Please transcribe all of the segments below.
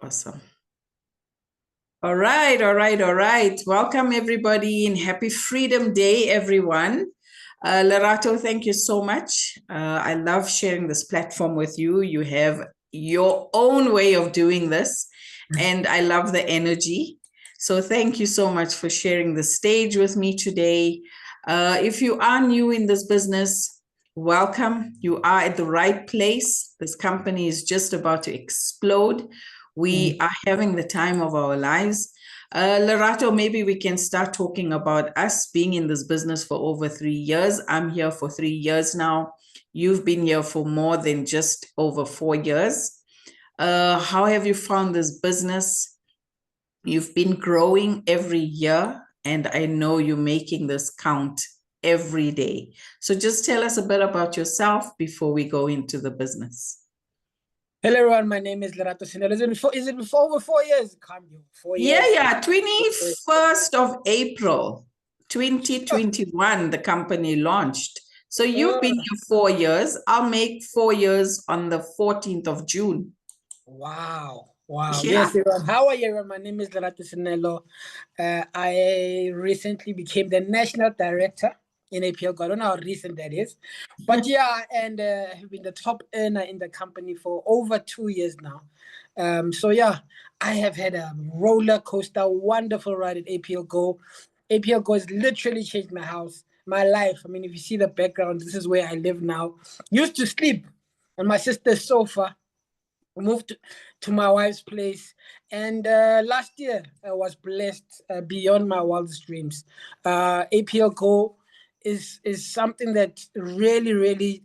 Awesome. All right, all right, all right. Welcome, everybody, and happy Freedom Day, everyone. Lerato, thank you so much. I love sharing this platform with you. You have your own way of doing this, and I love the energy. So thank you so much for sharing the stage with me today. If you are new in this business, welcome. You are at the right place. This company is just about to explode. We are having the time of our lives. Lerato, maybe we can start talking about us being in this business for over 3 years. I'm here for 3 years now. You've been here for more than just over 4 years. How have you found this business? You've been growing every year, and I know you're making this count every day. So just tell us a bit about yourself before we go into the business. Hello, everyone. My name is Lerato Sennelo. Is it before over 4 years? Can't be 4 years. Yeah. 21st of April, 2021, the company launched. So you've been here 4 years. I'll make 4 years on the 14th of June. Wow. Wow. Yeah. Yes, everyone. How are you, everyone? My name is Lerato Sennelo. I recently became the national director in APLGO. I don't know how recent that is. But yeah, and have been the top earner in the company for over 2 years now. So yeah, I have had a roller coaster, wonderful ride at APLGO. APLGO has literally changed my house, my life. I mean, if you see the background, this is where I live now. Used to sleep on my sister's sofa. Moved to my wife's place, and last year I was blessed beyond my wildest dreams. APLGO is something that really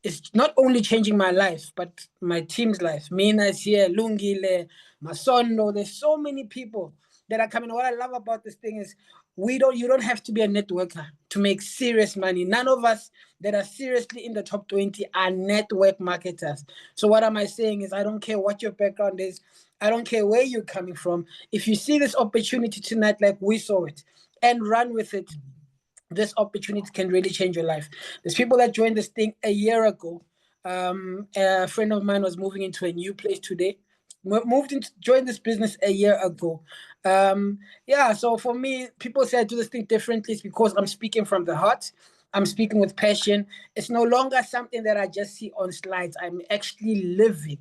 is not only changing my life but my team's life. Mina is here, Lungile, Masondo. There's so many people that are coming. What I love about this thing is you don't have to be a networker to make serious money. None of us that are seriously in the top 20 are network marketers. So what am I saying is, I don't care what your background is. I don't care where you're coming from. If you see this opportunity tonight, like we saw it, and run with it, this opportunity can really change your life. There's people that joined this thing a year ago. A friend of mine was moving into a new place today. Joined this business a year ago. Yeah, so for me, people say I do this thing differently. It's because I'm speaking from the heart. I'm speaking with passion. It's no longer something that I just see on slides. I'm actually living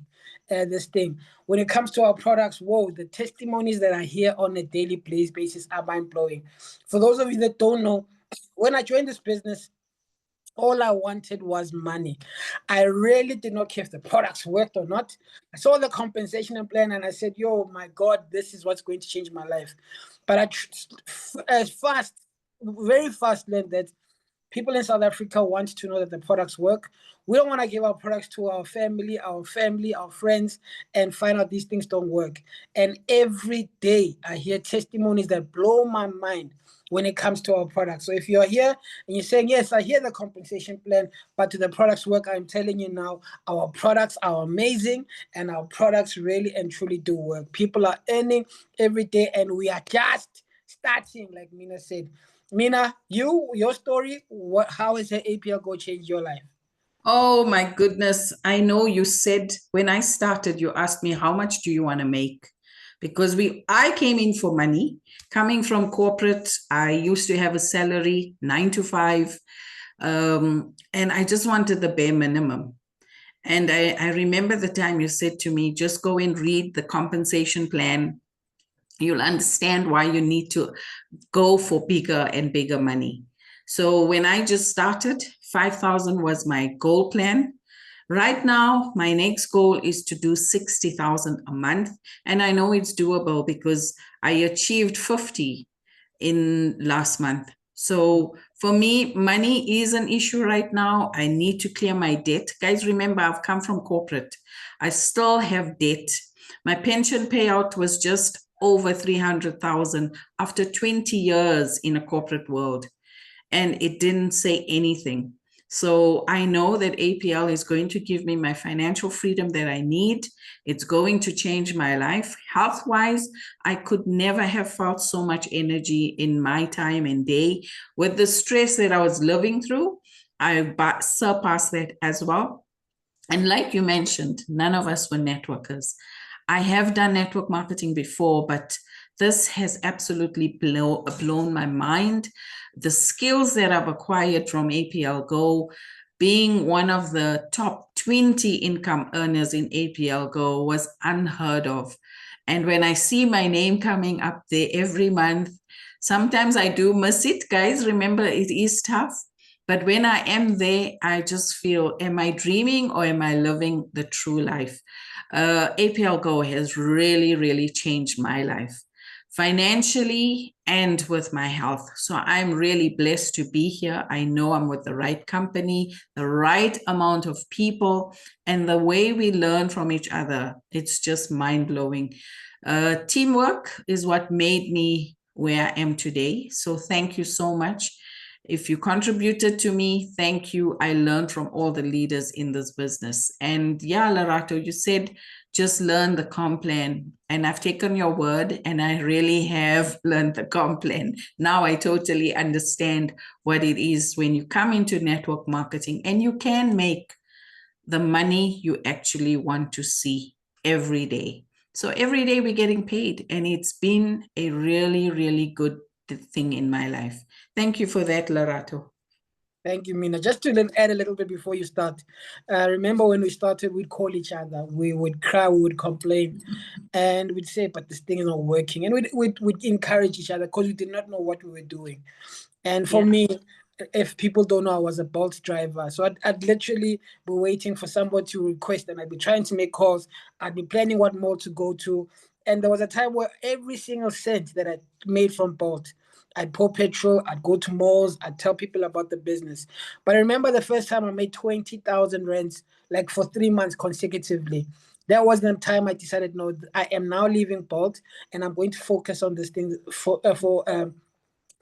this thing. When it comes to our products, whoa, the testimonies that I hear on a daily basis are mind-blowing. For those of you that don't know, when I joined this business, all I wanted was money. I really did not care if the products worked or not. I saw the compensation plan and I said, yo, my God, this is what's going to change my life. But I very fast learned that people in South Africa want to know that the products work. We don't want to give our products to our family, our friends, and find out these things don't work. And every day I hear testimonies that blow my mind when it comes to our products. So if you're here and you're saying, yes, I hear the compensation plan, but do the products work? I'm telling you now, our products are amazing and our products really and truly do work. People are earning every day and we are just starting, like Mina said. Mina, your story, how has the APLGO changed your life? Oh my goodness. I know you said when I started, you asked me, how much do you want to make? Because I came in for money. Coming from corporate, I used to have a salary, 9 to 5. And I just wanted the bare minimum. And I remember the time you said to me, just go and read the compensation plan. You'll understand why you need to go for bigger and bigger money. So when I just started, 5,000 was my goal plan. Right now, my next goal is to do 60,000 a month. And I know it's doable because I achieved 50 in last month. So for me, money is an issue right now. I need to clear my debt. Guys, remember, I've come from corporate. I still have debt. My pension payout was just over 300,000 after 20 years in a corporate world. And it didn't say anything. So I know that APL is going to give me my financial freedom that I need. It's going to change my life. Health-wise, I could never have felt so much energy in my time and day. With the stress that I was living through, I surpassed that as well. And like you mentioned, none of us were networkers. I have done network marketing before, but this has absolutely blown my mind. The skills that I've acquired from APLGO, being one of the top 20 income earners in APLGO was unheard of. And when I see my name coming up there every month, sometimes I do miss it, guys. Remember, it is tough. But when I am there, I just feel, am I dreaming or am I living the true life? APLGO has really, really changed my life financially and with my health. So I'm really blessed to be here. I know I'm with the right company, the right amount of people, and the way we learn from each other, it's just mind-blowing. Teamwork is what made me where I am today. So thank you so much. If you contributed to me, thank you. I learned from all the leaders in this business. And yeah, Lerato, you said just learn the comp plan. And I've taken your word and I really have learned the comp plan. Now I totally understand what it is when you come into network marketing and you can make the money you actually want to see every day. So every day we're getting paid, and it's been a really, really good thing in my life. Thank you for that, Lerato. Thank you, Mina. Just to add a little bit before you start, remember when we started, we'd call each other, we would cry, we would complain, and we'd say, but this thing is not working. And we'd encourage each other because we did not know what we were doing. And for me, if people don't know, I was a Bolt driver. So I'd literally be waiting for somebody to request, and I'd be trying to make calls. I'd be planning what mall to go to. And there was a time where every single cent that I made from Bolt, I'd pour petrol, I'd go to malls, I'd tell people about the business. But I remember the first time I made 20,000 rands, like for 3 months consecutively. That was the time I decided, no, I am now leaving Bolt and I'm going to focus on this thing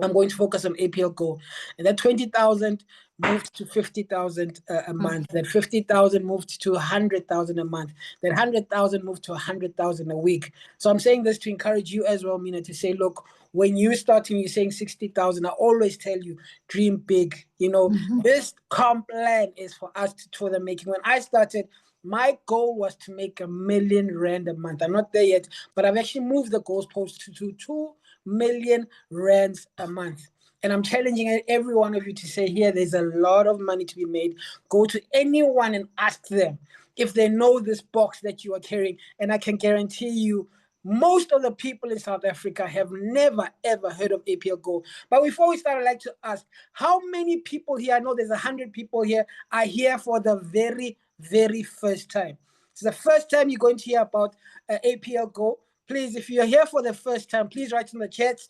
I'm going to focus on APLGO. And that 20,000 moved to 50,000 a month. That 50,000 moved to 100,000 a month. That 100,000 moved to 100,000 a week. So I'm saying this to encourage you as well, Mina, to say, look, when you're starting, you're saying 60,000. I always tell you, dream big. You know, this comp plan is for us for the making. When I started, my goal was to make R1 million a month. I'm not there yet, but I've actually moved the goalpost to 2 million rands a month. And I'm challenging every one of you to say, here, there's a lot of money to be made. Go to anyone and ask them if they know this box that you are carrying. And I can guarantee you, most of the people in South Africa have never, ever heard of APLGO. But before we start, I'd like to ask, how many people here, I know there's 100 people here, are here for the very, very first time? It's the first time you're going to hear about APLGO. Please, if you're here for the first time, please write in the chats,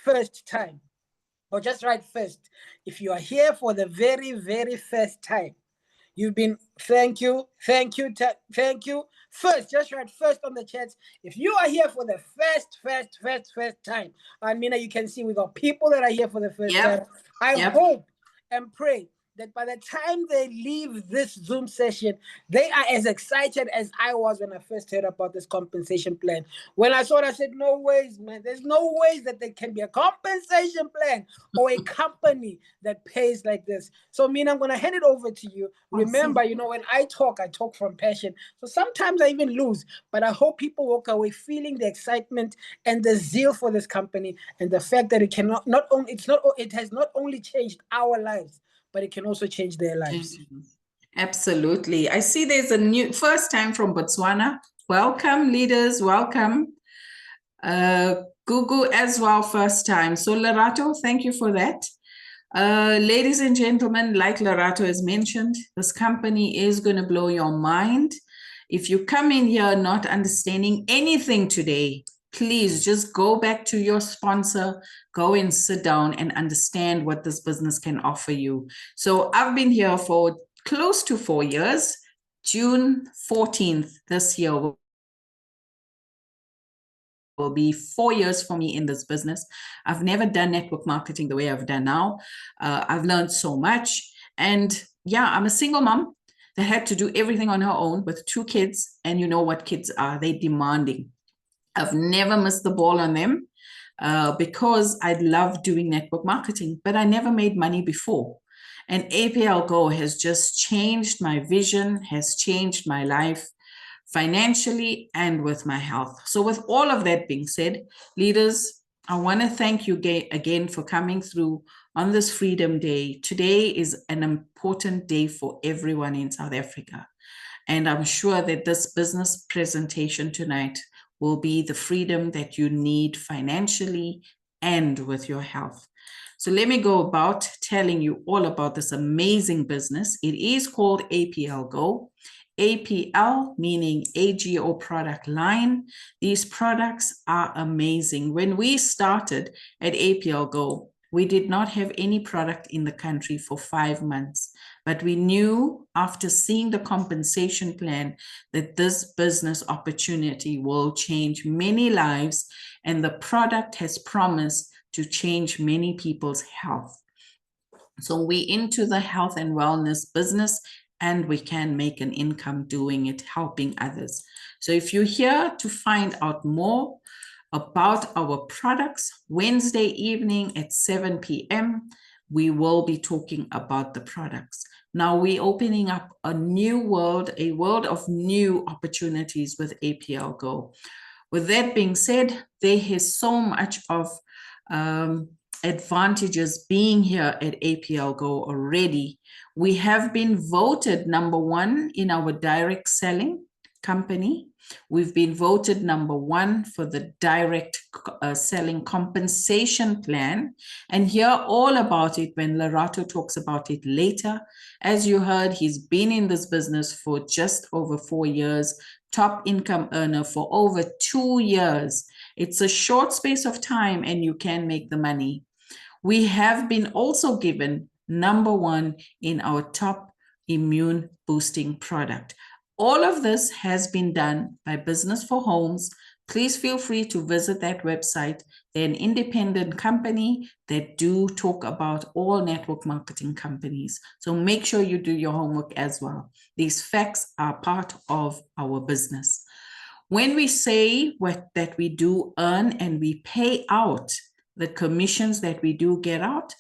first time. Or just write first. If you are here for the very, very first time, you've been, thank you. First, just write first on the chats. If you are here for the first time, I mean, you can see we got people that are here for the first time. I hope and pray that by the time they leave this Zoom session, they are as excited as I was when I first heard about this compensation plan. When I saw it, I said, no ways, man. There's no ways that there can be a compensation plan or a company that pays like this. So, Mina, I'm going to hand it over to you. Remember, you know, when I talk from passion. So sometimes I even lose, but I hope people walk away feeling the excitement and the zeal for this company and the fact that it has not only changed our lives, but it can also change their lives. Absolutely. I see there's a new first time from Botswana. Welcome, leaders. Welcome. Gugu as well, first time. So Lerato, thank you for that. Ladies and gentlemen, like Lerato has mentioned, this company is going to blow your mind. If you come in here not understanding anything today, please just go back to your sponsor, go and sit down and understand what this business can offer you. So I've been here for close to 4 years. June 14th this year will be 4 years for me in this business. I've never done network marketing the way I've done now. I've learned so much. And yeah, I'm a single mom that had to do everything on her own with 2 kids. And you know what kids are, they're demanding. I've never missed the ball on them because I love doing network marketing, but I never made money before. And APLGO has just changed my vision, has changed my life. financially and with my health. So with all of that being said, leaders, I want to thank you again for coming through on this Freedom Day. Today is an important day for everyone in South Africa. And I'm sure that this business presentation tonight will be the freedom that you need financially and with your health. So let me go about telling you all about this amazing business. It is called APLGO. APL meaning AGO product line. These products are amazing. When we started at APLGO, we did not have any product in the country for 5 months, but we knew after seeing the compensation plan that this business opportunity will change many lives, and the product has promised to change many people's health. So we're into the health and wellness business, and we can make an income doing it, helping others. So if you're here to find out more about our products, Wednesday evening at 7 p.m., we will be talking about the products. Now we're opening up a new world, a world of new opportunities with APLGO. With that being said, there is so much of advantages being here at APLGO already. We have been voted #1 in our direct selling company. We've been voted #1 for the direct selling compensation plan, and hear all about it when Lerato talks about it later. As you heard, he's been in this business for just over 4 years, top income earner for over 2 years. It's a short space of time and you can make the money. We have been also given #1 in our top immune boosting product. All of this has been done by Business for Homes. Please feel free to visit that website. They're an independent company that do talk about all network marketing companies. So make sure you do your homework as well. These facts are part of our business. When we say that we do earn and we pay out the commissions that we do get out,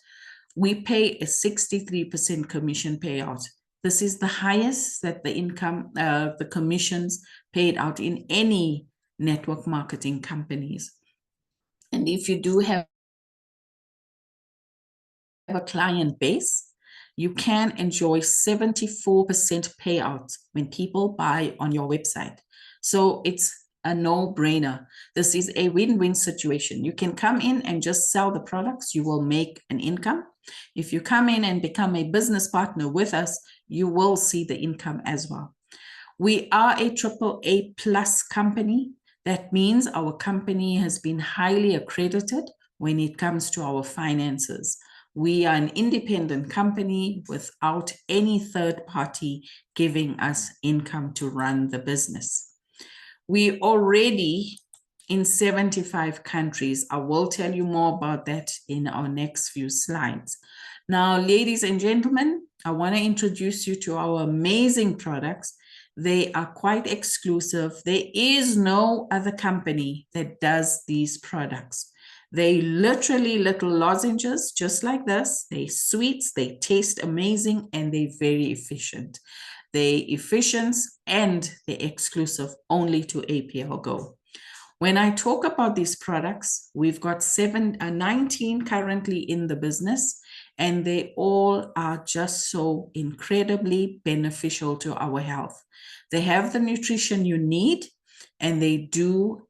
we pay a 63% commission payout. This is the highest that the commissions paid out in any network marketing companies. And if you do have a client base, you can enjoy 74% payouts when people buy on your website. So it's a no-brainer. This is a win-win situation. You can come in and just sell the products, you will make an income. If you come in and become a business partner with us, you will see the income as well. We are a AAA+ company. That means our company has been highly accredited when it comes to our finances. We are an independent company without any third party giving us income to run the business. We already in 75 countries. I will tell you more about that in our next few slides. Now, ladies and gentlemen, I want to introduce you to our amazing products. They are quite exclusive. There is no other company that does these products. They literally little lozenges, just like this. They're sweets, they taste amazing, and they're very efficient. They're efficient and they're exclusive only to APLGO. When I talk about these products, we've got 19 currently in the business, and they all are just so incredibly beneficial to our health. They have the nutrition you need, and they do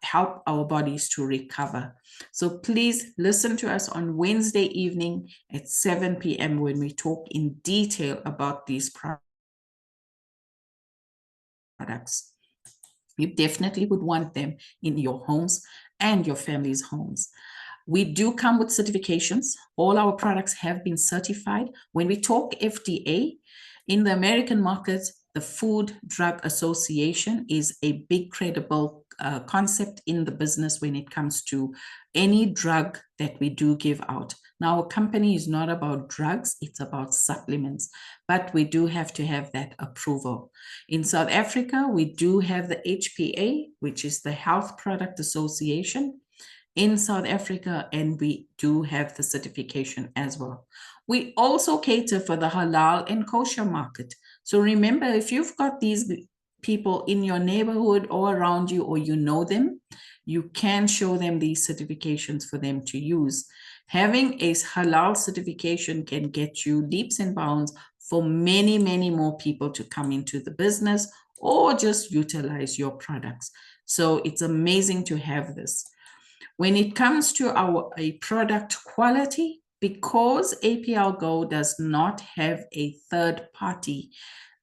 help our bodies to recover. So please listen to us on Wednesday evening at 7 p.m. when we talk in detail about these products. You definitely would want them in your homes and your family's homes. We do come with certifications. All our products have been certified. When we talk FDA, in the American market, the Food Drug Association is a big credible concept in the business when it comes to any drug that we do give out. Now, our company is not about drugs, it's about supplements, but we do have to have that approval. In South Africa, we do have the HPA, which is the Health Product Association in South Africa, and we do have the certification as well. We also cater for the halal and kosher market. So remember, if you've got these people in your neighborhood or around you, or you know them, you can show them these certifications for them to use. Having a halal certification can get you leaps and bounds for many, many more people to come into the business or just utilize your products. So it's amazing to have this. When it comes to a product quality, because APLGO does not have a third party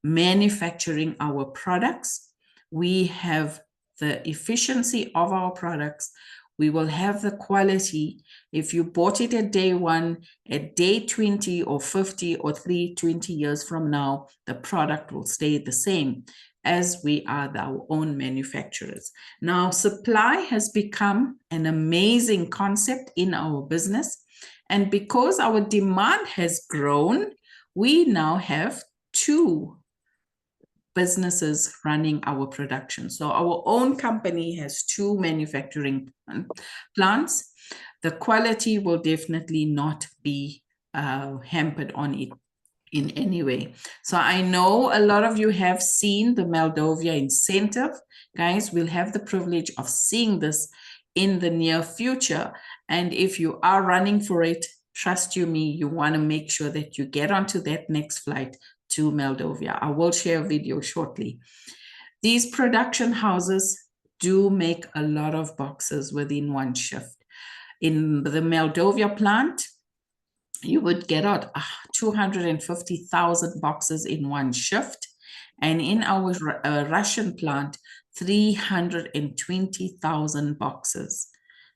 manufacturing our products, we have the efficiency of our products. We will have the quality. If you bought it at day 1, at day 20 or 50 or 20 years from now, the product will stay the same, as we are our own manufacturers. Now, supply has become an amazing concept in our business. And because our demand has grown, we now have 2 businesses running our production. So our own company has 2 manufacturing plants. The quality will definitely not be hampered on it in any way. So I know a lot of you have seen the Moldova incentive. Guys, we'll have the privilege of seeing this in the near future. And if you are running for it, trust me, you want to make sure that you get onto that next flight to Moldova. I will share a video shortly. These production houses do make a lot of boxes within one shift. In the Moldova plant, you would get out 250,000 boxes in one shift. And in our Russian plant, 320,000 boxes.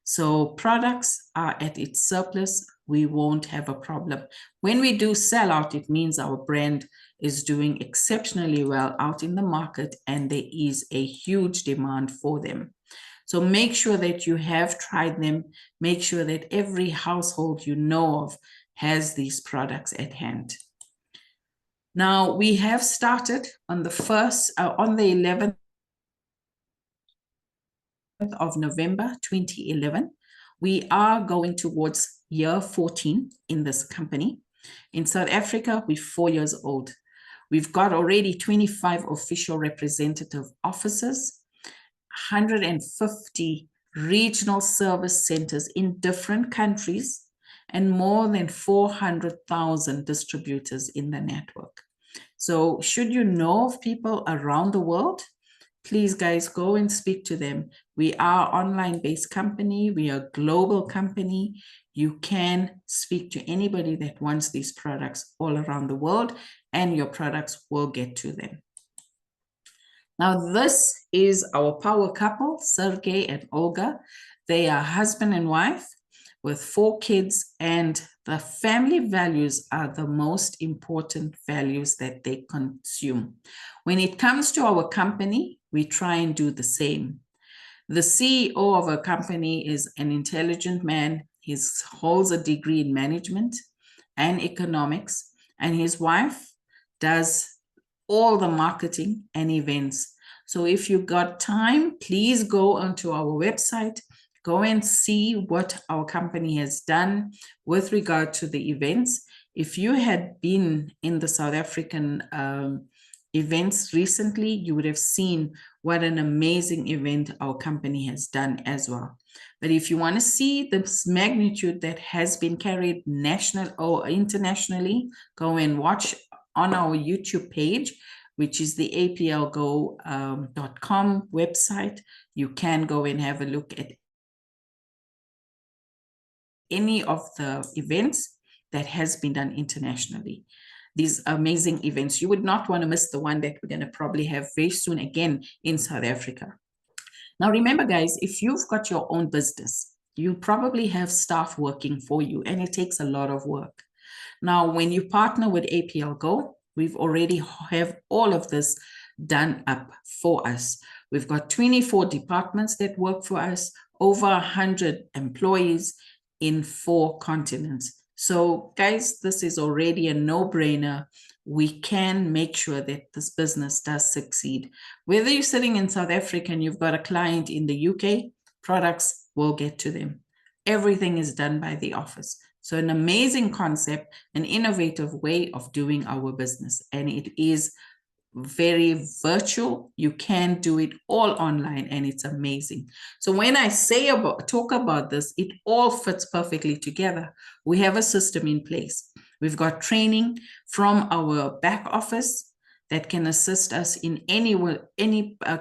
So products are at its surplus. We won't have a problem. When we do sell out, it means our brand is doing exceptionally well out in the market, and there is a huge demand for them. So make sure that you have tried them. Make sure that every household you know of has these products at hand. Now, we have started on the 11th of November 2011. We are going towards year 14 in this company. In South Africa, we're 4 years old. We've got already 25 official representative offices, 150 regional service centers in different countries, and more than 400,000 distributors in the network. So should you know of people around the world, please, guys, go and speak to them. We are an online-based company. We are a global company. You can speak to anybody that wants these products all around the world, and your products will get to them. Now, this is our power couple, Sergey and Olga. They are husband and wife with 4 kids, and the family values are the most important values that they consume. When it comes to our company, we try and do the same. The CEO of a company is an intelligent man. He holds a degree in management and economics, and his wife does all the marketing and events. So if you got time, please go onto our website, go and see what our company has done with regard to the events. If you had been in the South African events recently, you would have seen what an amazing event our company has done as well. But if you want to see this magnitude that has been carried national or internationally, go and watch on our YouTube page, which is the APLGO.com website. You can go and have a look at any of the events that has been done internationally. These amazing events. You would not want to miss the one that we're going to probably have very soon again in South Africa. Now, remember, guys, if you've got your own business, you probably have staff working for you, and it takes a lot of work. Now, when you partner with APLGO, we've already have all of this done up for us. We've got 24 departments that work for us, over 100 employees in 4 continents. So, guys, this is already a no-brainer. We can make sure that this business does succeed. Whether you're sitting in South Africa and you've got a client in the UK, products will get to them. Everything is done by the office. So an amazing concept, an innovative way of doing our business. And it is very virtual. You can do it all online, and it's amazing. So when I talk about this, it all fits perfectly together. We have a system in place. We've got training from our back office that can assist us in any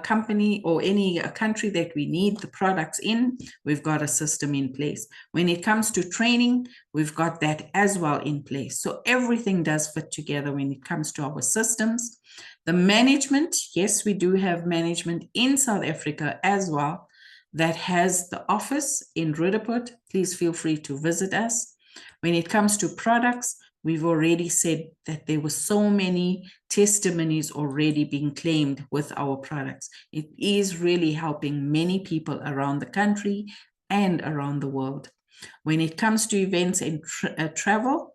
company or any country that we need the products in. We've got a system in place. When it comes to training, we've got that as well in place. So everything does fit together when it comes to our systems. The management, yes, we do have management in South Africa as well that has the office in Rudaport. Please feel free to visit us. When it comes to products, we've already said that there were so many testimonies already being claimed with our products. It is really helping many people around the country and around the world. When it comes to events and travel,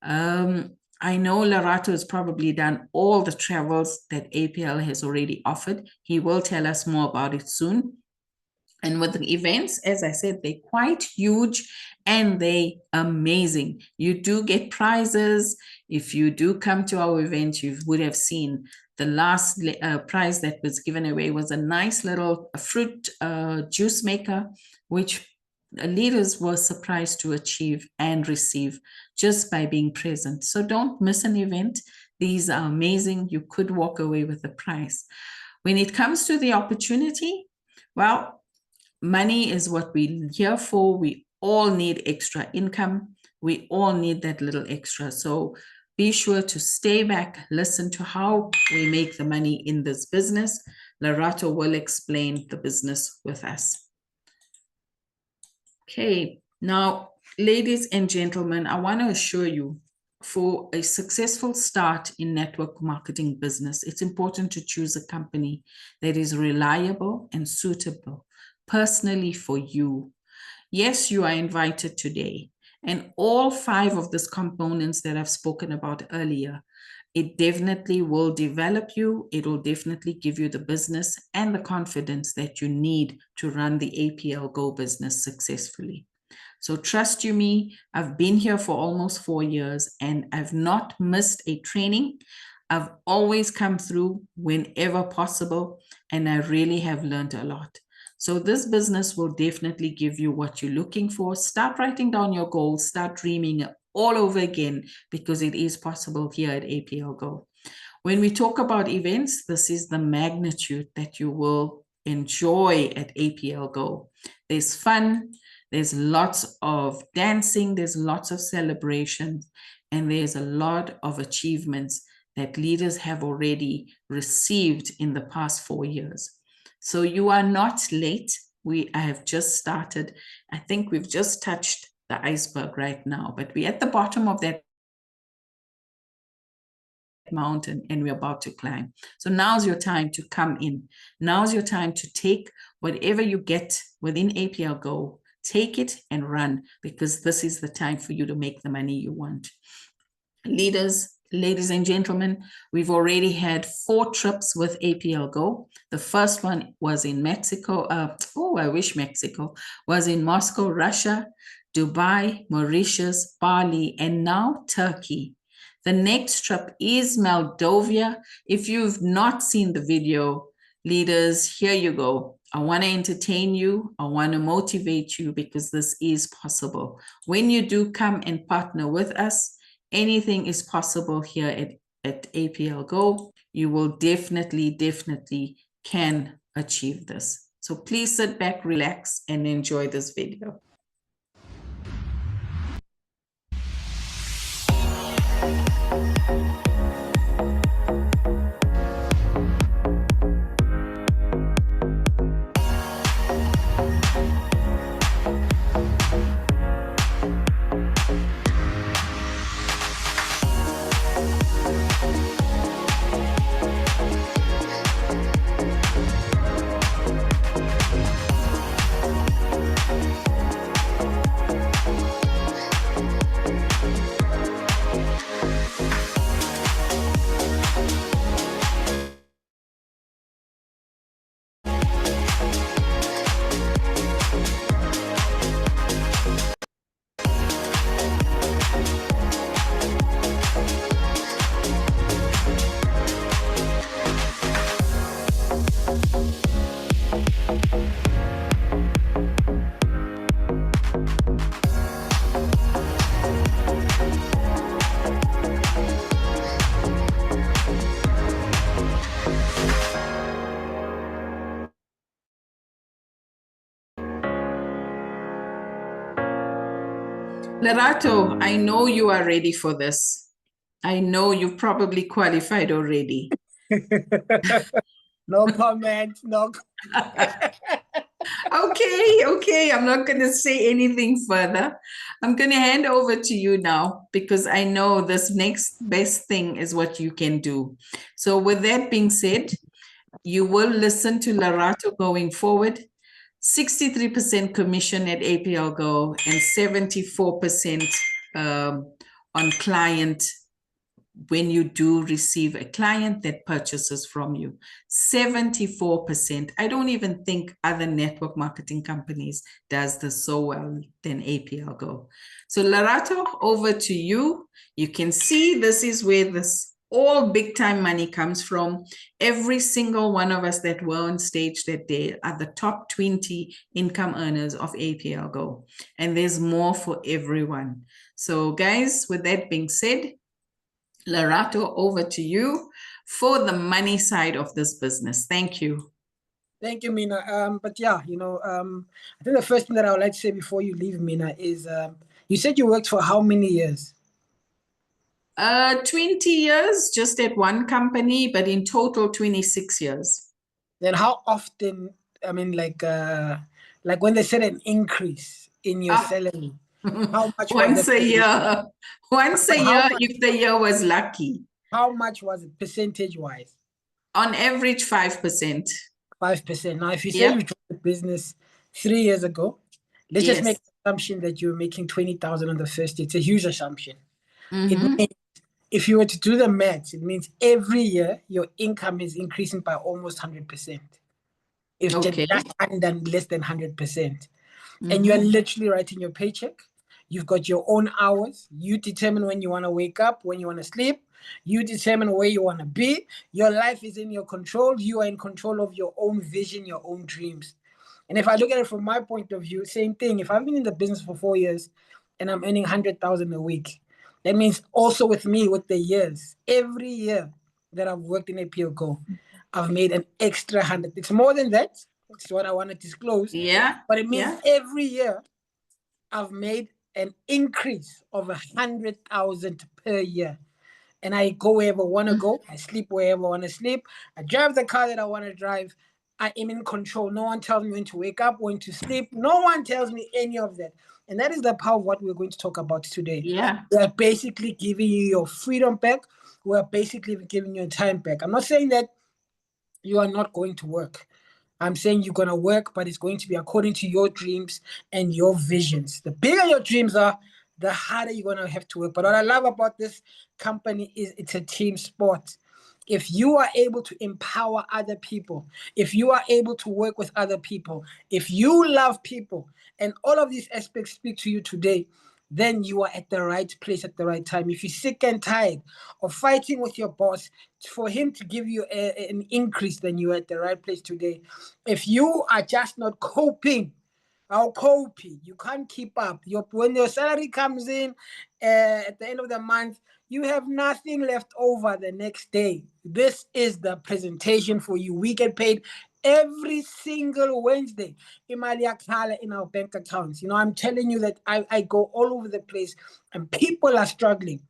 I know Lerato has probably done all the travels that APL has already offered. He will tell us more about it soon. And with the events, as I said, they're quite huge and they amazing. You do get prizes. If you do come to our event, you would have seen the last prize that was given away was a nice little fruit juice maker, which leaders were surprised to achieve and receive just by being present. So don't miss an event. These are amazing. You could walk away with a prize. When it comes to the opportunity, well, money is what we're here for. We all need extra income. We all need that little extra. So be sure to stay back, listen to how we make the money in this business. Lerato will explain the business with us. Okay, now, ladies and gentlemen, I want to assure you, for a successful start in network marketing business, it's important to choose a company that is reliable and suitable personally for you. Yes, you are invited today, and all 5 of these components that I've spoken about earlier, it definitely will develop you. It will definitely give you the business and the confidence that you need to run the APLGO business successfully. So trust you me, I've been here for almost 4 years and I've not missed a training. I've always come through whenever possible, and I really have learned a lot. So this business will definitely give you what you're looking for. Start writing down your goals, start dreaming all over again, because it is possible here at APLGO. When we talk about events, this is the magnitude that you will enjoy at APLGO. There's fun, there's lots of dancing, there's lots of celebrations, and there's a lot of achievements that leaders have already received in the past 4 years. So you are not late. I have just started. I think we've just touched the iceberg right now, but we're at the bottom of that mountain and we're about to climb. So now's your time to come in. Now's your time to take whatever you get within APLGO, take it and run, because this is the time for you to make the money you want. Leaders, ladies and gentlemen, we've already had 4 trips with APLGO. The first one was in Mexico. I wish Mexico was in Moscow, Russia, Dubai, Mauritius, Bali, and now Turkey. The next trip is Moldova. If you've not seen the video, leaders, here you go. I want to entertain you. I want to motivate you, because this is possible. When you do come and partner with us, anything is possible here at APLGO. You will definitely can achieve this. So please sit back, relax, and enjoy this video. Lerato, I know you are ready for this. I know you've probably qualified already. No comment. No. Okay. I'm not going to say anything further. I'm going to hand over to you now because I know this next best thing is what you can do. So, with that being said, you will listen to Lerato going forward. 63% commission at APLGO and 74% on client when you do receive a client that purchases from you. 74%. I don't even think other network marketing companies does this so well than APLGO. So Lerato, over to you. You can see this is where this all big time money comes from. Every single one of us that were on stage that day are the top 20 income earners of APLGO. And there's more for everyone. So guys, with that being said, Lerato, over to you for the money side of this business. Thank you. Thank you, Mina. But yeah, I think the first thing that I would like to say before you leave, Mina, is you said you worked for how many years? 20 years just at one company, but in total 26 years. Then how often, I mean, like when they said an increase in your salary, how much once was a year. Once a year, much, if the year was lucky. How much was it percentage-wise? On average, 5%. 5%. Now, if you say you joined the business 3 years ago, let's just make the assumption that you're making 20,000 on the first year. It's a huge assumption. It means, if you were to do the maths, it means every year your income is increasing by almost 100%. If just less than 100%. And you're literally writing your paycheck. You've got your own hours. You determine when you want to wake up, when you want to sleep. You determine where you want to be. Your life is in your control. You are in control of your own vision, your own dreams. And if I look at it from my point of view, same thing. If I've been in the business for 4 years and I'm earning 100,000 a week, that means also with me, with the years, every year that I've worked in APLGO, I've made an extra 100. It's more than that. It's what I want to disclose. But it means every year I've made an increase of 100,000 per year. And I go wherever I want to go. I sleep wherever I want to sleep. I drive the car that I want to drive. I am in control. No one tells me when to wake up, when to sleep. No one tells me any of that. And that is the power of what we're going to talk about today. We're basically giving you your freedom back. We're basically giving you your time back. I'm not saying that you are not going to work. I'm saying you're going to work, but it's going to be according to your dreams and your visions. The bigger your dreams are, the harder you're going to have to work. But what I love about this company is it's a team sport. If you are able to empower other people, if you are able to work with other people, if you love people, and all of these aspects speak to you today, then you are at the right place at the right time. If you're sick and tired of fighting with your boss for him to give you an increase, then you're at the right place today. If you are just not coping, you can't keep up. When your salary comes in at the end of the month, you have nothing left over the next day. This is the presentation for you. We get paid every single Wednesday in our bank accounts. I'm telling you that I go all over the place and people are struggling.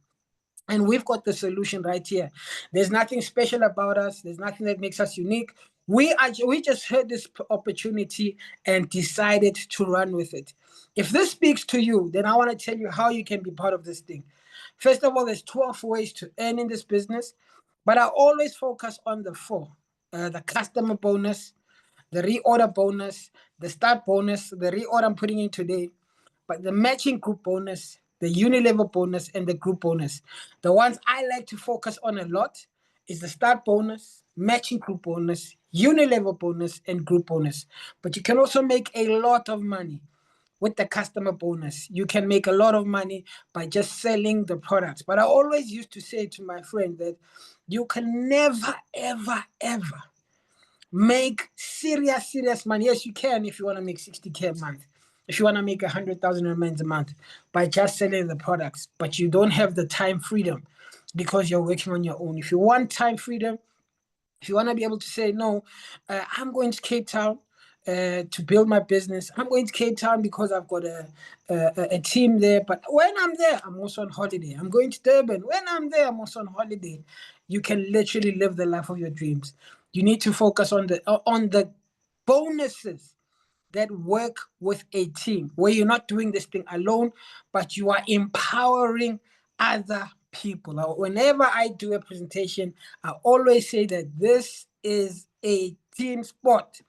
And we've got the solution right here. There's nothing special about us. There's nothing that makes us unique. We just heard this opportunity and decided to run with it. If this speaks to you, then I want to tell you how you can be part of this thing. First of all, there's 12 ways to earn in this business, but I always focus on the 4. The customer bonus, the reorder bonus, the start bonus, the reorder I'm putting in today, but the matching group bonus, the uni-level bonus, and the group bonus. The ones I like to focus on a lot is the start bonus, matching group bonus, uni-level bonus, and group bonus. But you can also make a lot of money with the customer bonus. You can make a lot of money by just selling the products. But I always used to say to my friend that you can never, ever, ever make serious money. Yes, you can if you want to make 60K a month. If you want to make 100,000 rand a month by just selling the products, but you don't have the time freedom because you're working on your own. If you want time freedom, if you want to be able to say, no, I'm going to Cape Town, to build my business. I'm going to Cape Town because I've got a team there. But when I'm there, I'm also on holiday. I'm going to Durban. When I'm there, I'm also on holiday. You can literally live the life of your dreams. You need to focus on the bonuses that work with a team, where you're not doing this thing alone, but you are empowering other people. Now, whenever I do a presentation, I always say that this is a team sport.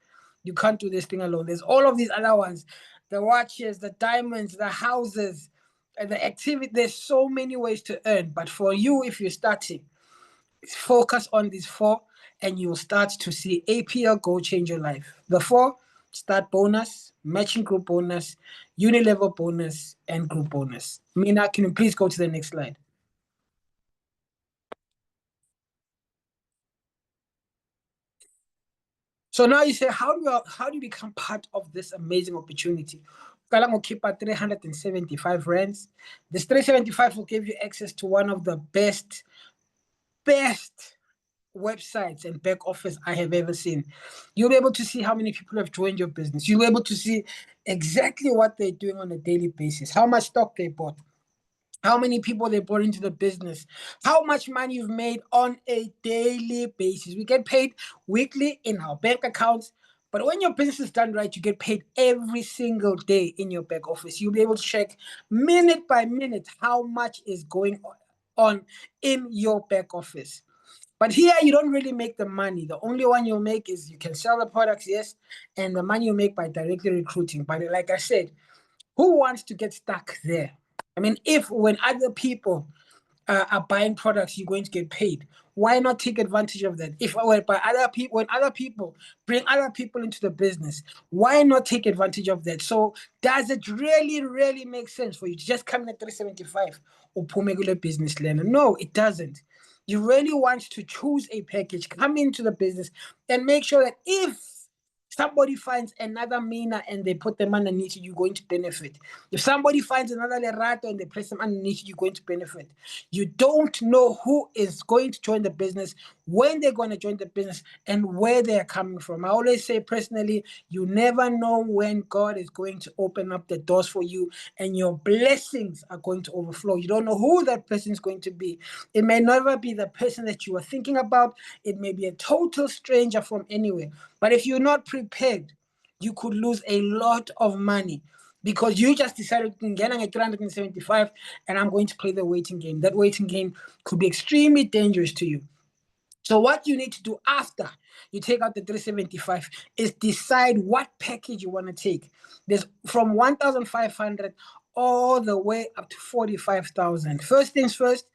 You can't do this thing alone. There's all of these other ones, the watches, the diamonds, the houses, and the activity. There's so many ways to earn. But for you, if you're starting, focus on these four, and you'll start to see APLGO change your life. The four: start bonus, matching group bonus, uni-level bonus, and group bonus. Mina, can you please go to the next slide? So now you say, how do you become part of this amazing opportunity? Kalango keep at 375 rands. This 375 will give you access to one of the best websites and back office I have ever seen. You'll be able to see how many people have joined your business. You'll be able to see exactly what they're doing on a daily basis, how much stock they bought, how many people they brought into the business, how much money you've made on a daily basis. We get paid weekly in our bank accounts, but when your business is done right, you get paid every single day in your back office. You'll be able to check minute by minute how much is going on in your back office. But here, you don't really make the money. The only one you'll make is you can sell the products, yes, and the money you make by directly recruiting. But like I said, who wants to get stuck there? I mean, if when other people are buying products, you're going to get paid. Why not take advantage of that? If when other people bring other people into the business, why not take advantage of that? So does it really, really make sense for you to just come in at 375 or Pumegule business learner? No, it doesn't. You really want to choose a package, come into the business, and make sure that if somebody finds another Mina and they put them underneath you, you're going to benefit. If somebody finds another Lerato and they place them underneath you, you're going to benefit. You don't know who is going to join the business, when they're going to join the business, and where they're coming from. I always say personally, you never know when God is going to open up the doors for you and your blessings are going to overflow. You don't know who that person is going to be. It may never be the person that you are thinking about. It may be a total stranger from anywhere. But if you're not prepared, you could lose a lot of money because you just decided to get at 375 and I'm going to play the waiting game. That waiting game could be extremely dangerous to you. So what you need to do after you take out the 375 is decide what package you want to take. There's from 1,500 all the way up to 45,000. First things first,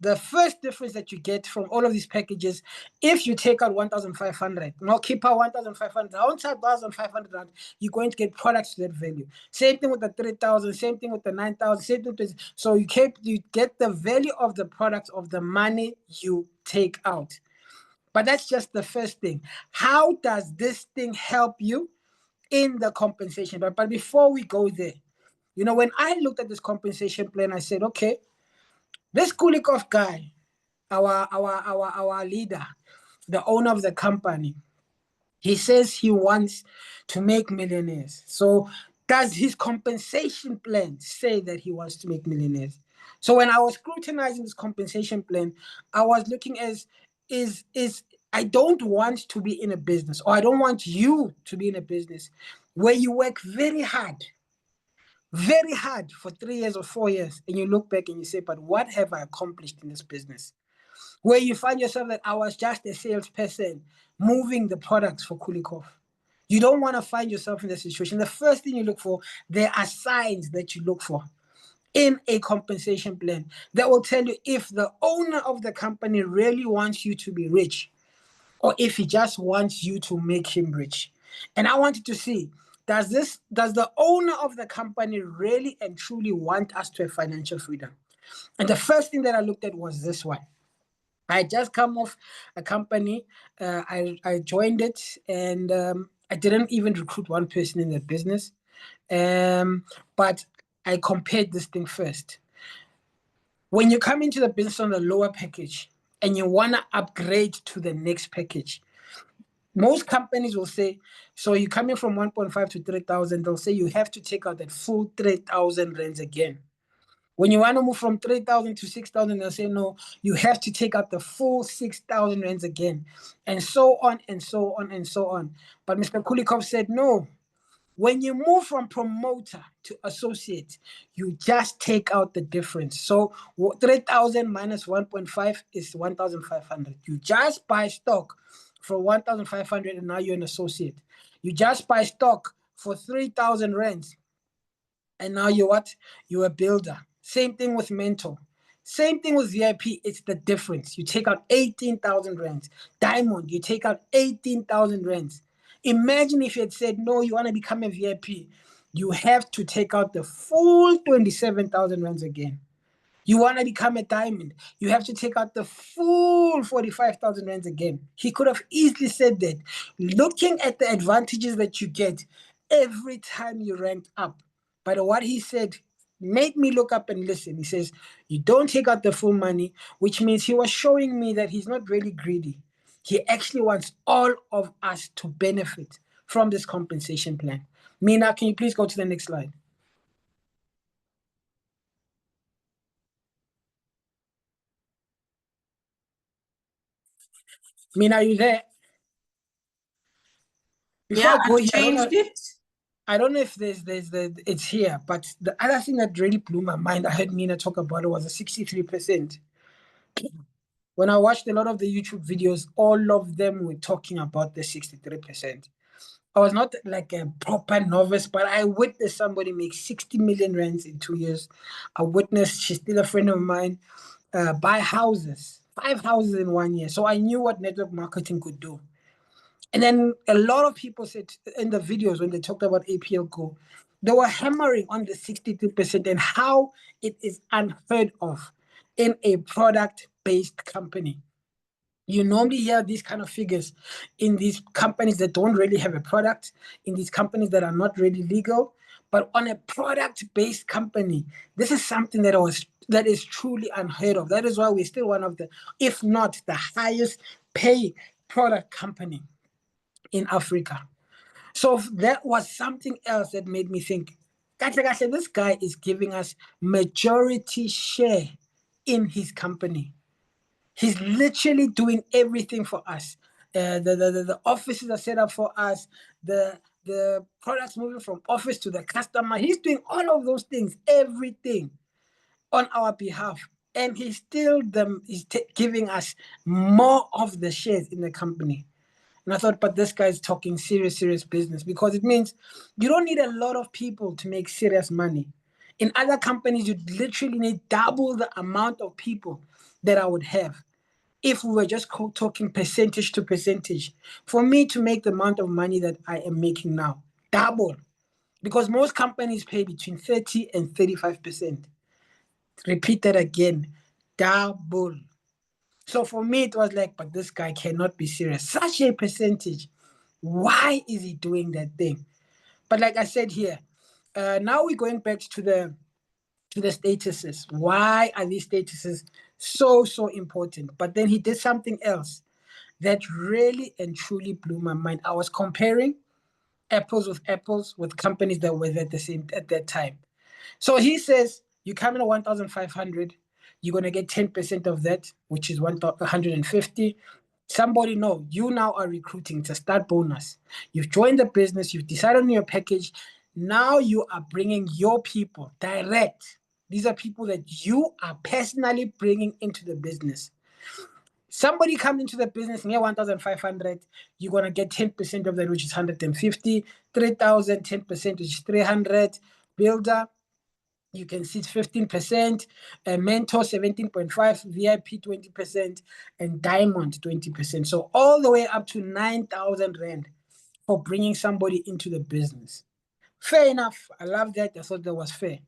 the first difference that you get from all of these packages, if you take out 1,500, no, keep out 1,500, outside 1,500, you're going to get products to that value. Same thing with the 3,000, same thing with the 9,000, same thing with so you get the value of the products of the money you take out. But that's just the first thing. How does this thing help you in the compensation? But before we go there, you know, when I looked at this compensation plan, I said, okay, this Kulikov guy, our leader, the owner of the company, he says he wants to make millionaires. So does his compensation plan say that he wants to make millionaires? So when I was scrutinizing this compensation plan, I was looking as is I don't want to be in a business, or I don't want you to be in a business where you work very hard for 3 years or 4 years, and you look back and you say, but what have I accomplished in this business? Where you find yourself that I was just a salesperson moving the products for Kulikov. You don't want to find yourself in that situation. The first thing you look for, there are signs that you look for in a compensation plan that will tell you if the owner of the company really wants you to be rich or if he just wants you to make him rich. And I wanted to see, does the owner of the company really and truly want us to have financial freedom? And the first thing that I looked at was this one. I just come off a company. I joined it, and I didn't even recruit one person in the business. But I compared this thing first. When you come into the business on the lower package and you want to upgrade to the next package, most companies will say, so you're coming from 1.5 to 3,000, they'll say you have to take out that full 3,000 rands again. When you want to move from 3,000 to 6,000, they'll say, no, you have to take out the full 6,000 rands again. And so on and so on and so on. But Mr. Kulikov said, no, when you move from promoter to associate, you just take out the difference. So 3,000 minus 1.5 is 1,500. You just buy stock for 1,500 and now you're an associate. You just buy stock for 3,000 rands and now you're what? You're a builder. Same thing with mentor. Same thing with VIP. It's the difference. You take out 18,000 rands. Diamond, you take out 18,000 rands. Imagine if you had said, no, you want to become a VIP. You have to take out the full 27,000 rands again. You want to become a diamond. You have to take out the full 45,000 rands again. He could have easily said that. Looking at the advantages that you get every time you ranked up. But what he said made me look up and listen. He says, you don't take out the full money, which means he was showing me that he's not really greedy. He actually wants all of us to benefit from this compensation plan. Mina, can you please go to the next slide? Mina, are you there? Before Yeah, I go I've here, changed it. I don't know if it's here, but the other thing that really blew my mind, I heard Mina talk about it, was the 63%. When I watched a lot of the YouTube videos, all of them were talking about the 63%. I was not like a proper novice, but I witnessed somebody make 60 million rands in 2 years. I witnessed, she's still a friend of mine, buy houses, 5 houses in 1 year. So I knew what network marketing could do. And then a lot of people said in the videos when they talked about APLGO, they were hammering on the 62% and how it is unheard of in a product-based company. You normally hear these kind of figures in these companies that don't really have a product, in these companies that are not really legal. But on a product-based company, this is something that is truly unheard of. That is why we're still one of the, if not the highest paid product company in Africa. So that was something else that made me think, this guy is giving us majority share in his company. He's literally doing everything for us. The offices are set up for us. The products moving from office to the customer. He's doing all of those things, everything on our behalf. And he's still giving us more of the shares in the company. And I thought, but this guy's talking serious business, because it means you don't need a lot of people to make serious money. In other companies, you literally need double the amount of people that I would have if we were just talking percentage to percentage. For me to make the amount of money that I am making now, double. Because most companies pay between 30 and 35%. Repeat that again, double. So for me, it was like, but this guy cannot be serious. Such a percentage. Why is he doing that thing? But like I said here, now we're going back to the statuses. Why are these statuses so important? But then he did something else that really and truly blew my mind. I was comparing apples with companies that were at that time. So he says, you come in at 1,500, you're going to get 10% of that, which is 150. Somebody know, you now are recruiting. It's a start bonus. You've joined the business. You've decided on your package. Now you are bringing your people direct. These are people that you are personally bringing into the business. Somebody comes into the business near 1,500, you're going to get 10% of that, which is 150. 3,000, 10%, which is 300. Builder, you can see it's 15%, mentor 17.5, VIP 20%, and diamond 20%. So all the way up to 9,000 rand for bringing somebody into the business. Fair enough. I love that. I thought that was fair.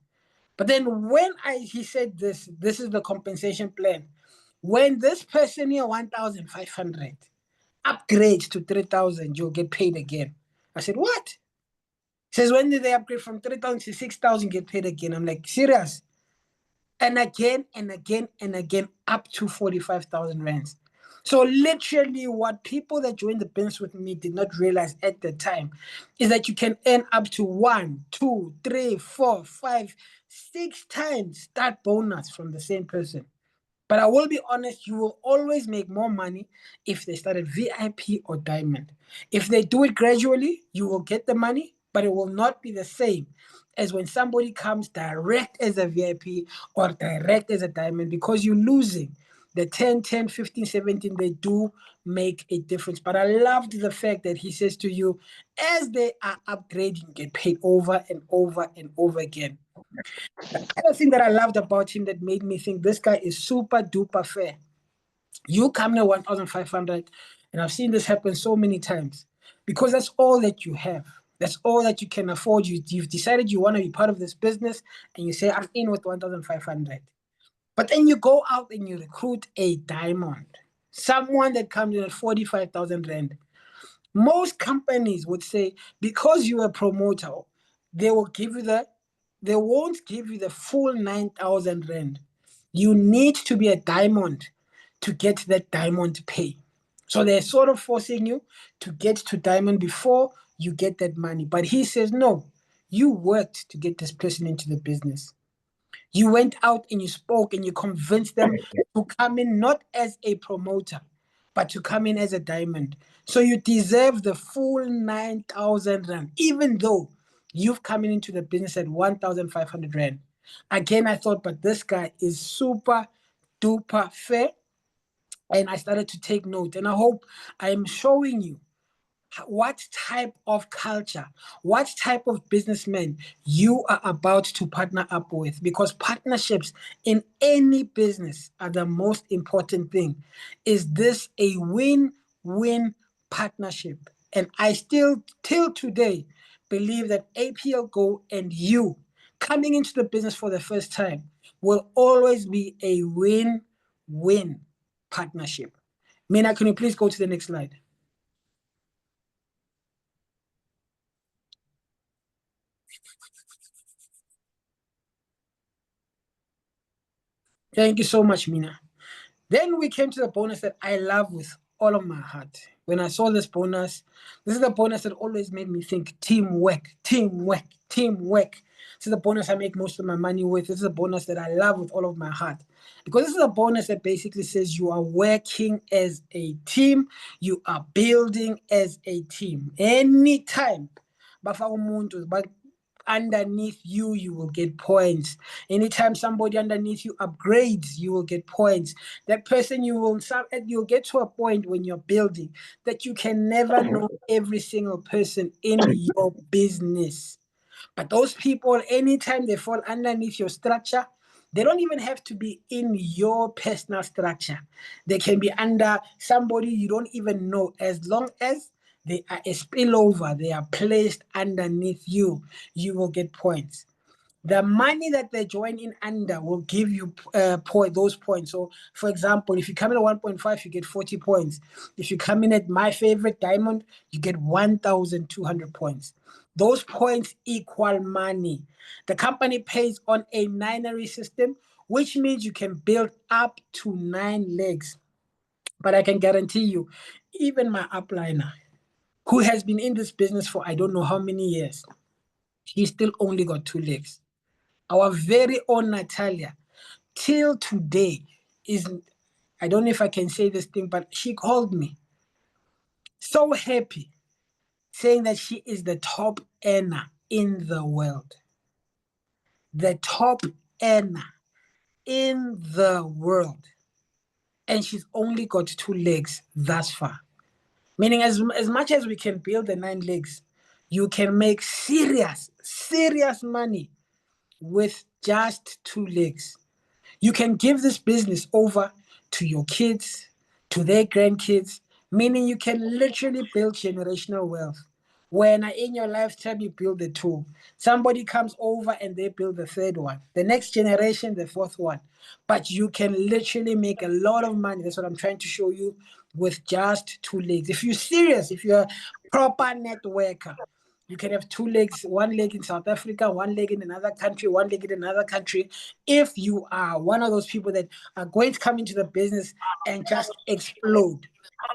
But then when he said this is the compensation plan. When this person here 1,500 upgrades to 3,000, you'll get paid again. I said, what? He says, when did they upgrade from 3,000 to 6,000, get paid again? I'm like, serious? And again, up to 45,000 rands. So literally what people that joined the business with me did not realize at the time is that you can earn up to 1, 2, 3, 4, 5, 6 times that bonus from the same person. But I will be honest, you will always make more money if they start at VIP or diamond. If they do it gradually, you will get the money, but it will not be the same as when somebody comes direct as a VIP or direct as a diamond, because you're losing. The 10, 10, 15, 17, they do make a difference. But I loved the fact that he says to you, as they are upgrading, get paid over and over and over again. The other thing that I loved about him that made me think this guy is super duper fair. You come in 1,500, and I've seen this happen so many times, because that's all that you have. That's all that you can afford. You've decided you want to be part of this business, and you say, I'm in with 1,500. But then you go out and you recruit a diamond, someone that comes in at 45,000 rand. Most companies would say, because you're a promoter, they will give you they won't give you the full 9,000 rand. You need to be a diamond to get that diamond pay. So they're sort of forcing you to get to diamond before you get that money. But he says, no, you worked to get this person into the business. You went out and you spoke and you convinced them to come in not as a promoter, but to come in as a diamond. So you deserve the full 9,000 rand, even though you've come into the business at 1,500 rand. Again, I thought, but this guy is super duper fair. And I started to take note. And I hope I am showing you what type of culture, what type of businessman you are about to partner up with, because partnerships in any business are the most important thing. Is this a win-win partnership? And I still, till today, believe that APLGO and you coming into the business for the first time will always be a win-win partnership. Mina, can you please go to the next slide? Thank you so much, Mina. Then we came to the bonus that I love with all of my heart. When I saw this is the bonus that always made me think teamwork, teamwork, teamwork. This is the bonus I make most of my money with. This is a bonus that I love with all of my heart. Because this is a bonus that basically says you are working as a team, you are building as a team. Anytime, underneath you, you will get points. Anytime somebody underneath you upgrades, you will get points. That person, you'll get to a point when you're building that you can never know every single person in your business. But those people, anytime they fall underneath your structure, they don't even have to be in your personal structure. They can be under somebody you don't even know, as long as they are a spillover, they are placed underneath you, you will get points. The money that they join in under will give you those points. So, for example, if you come in at 1.5, you get 40 points. If you come in at my favorite diamond, you get 1,200 points. Those points equal money. The company pays on a ninary system, which means you can build up to 9 legs. But I can guarantee you, even my upliner, who has been in this business for I don't know how many years, he still only got 2 legs. Our very own Natalia, till today, I don't know if I can say this thing, but she called me so happy, saying that she is the top earner in the world. The top earner in the world. And she's only got 2 legs thus far. Meaning as much as we can build the 9 legs, you can make serious money with just 2 legs. You can give this business over to your kids, to their grandkids, meaning you can literally build generational wealth. When in your lifetime you build the 2, somebody comes over and they build the 3rd one, the next generation, the 4th one. But you can literally make a lot of money. That's what I'm trying to show you with just 2 legs. If you're serious, if you're a proper networker, You can have 2 legs, 1 leg in South Africa, 1 leg in another country, 1 leg in another country. If you are one of those people that are going to come into the business and just explode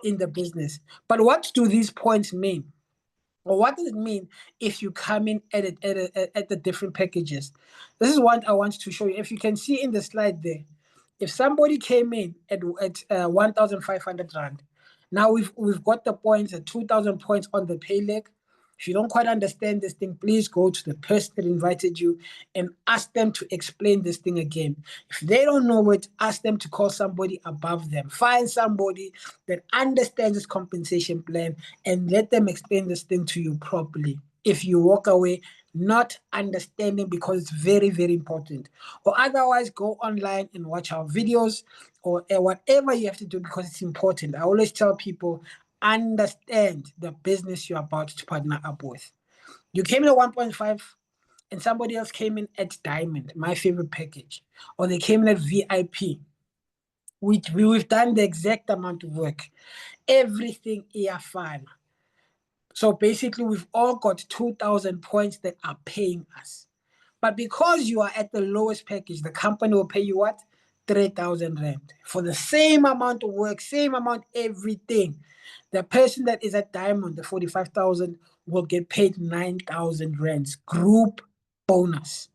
in the business. But what do these points mean? Or what does it mean if you come in at the different packages? This is what I want to show you. If you can see in the slide there, if somebody came in at 1,500 Rand, now we've got the points at 2,000 points on the pay leg. If you don't quite understand this thing, please go to the person that invited you and ask them to explain this thing again. If they don't know it, ask them to call somebody above them. Find somebody that understands this compensation plan and let them explain this thing to you properly. If you walk away not understanding, because it's very, very important. Or otherwise, go online and watch our videos or whatever you have to do, because it's important. I always tell people, understand the business you're about to partner up with. You came in at 1.5 and somebody else came in at Diamond, my favorite package, or they came in at VIP. We've done the exact amount of work. Everything fine. So basically, we've all got 2,000 points that are paying us. But because you are at the lowest package, the company will pay you what? 3,000 Rand. For the same amount of work, same amount everything. The person that is at Diamond, the 45,000, will get paid 9,000 Rands. Group bonus.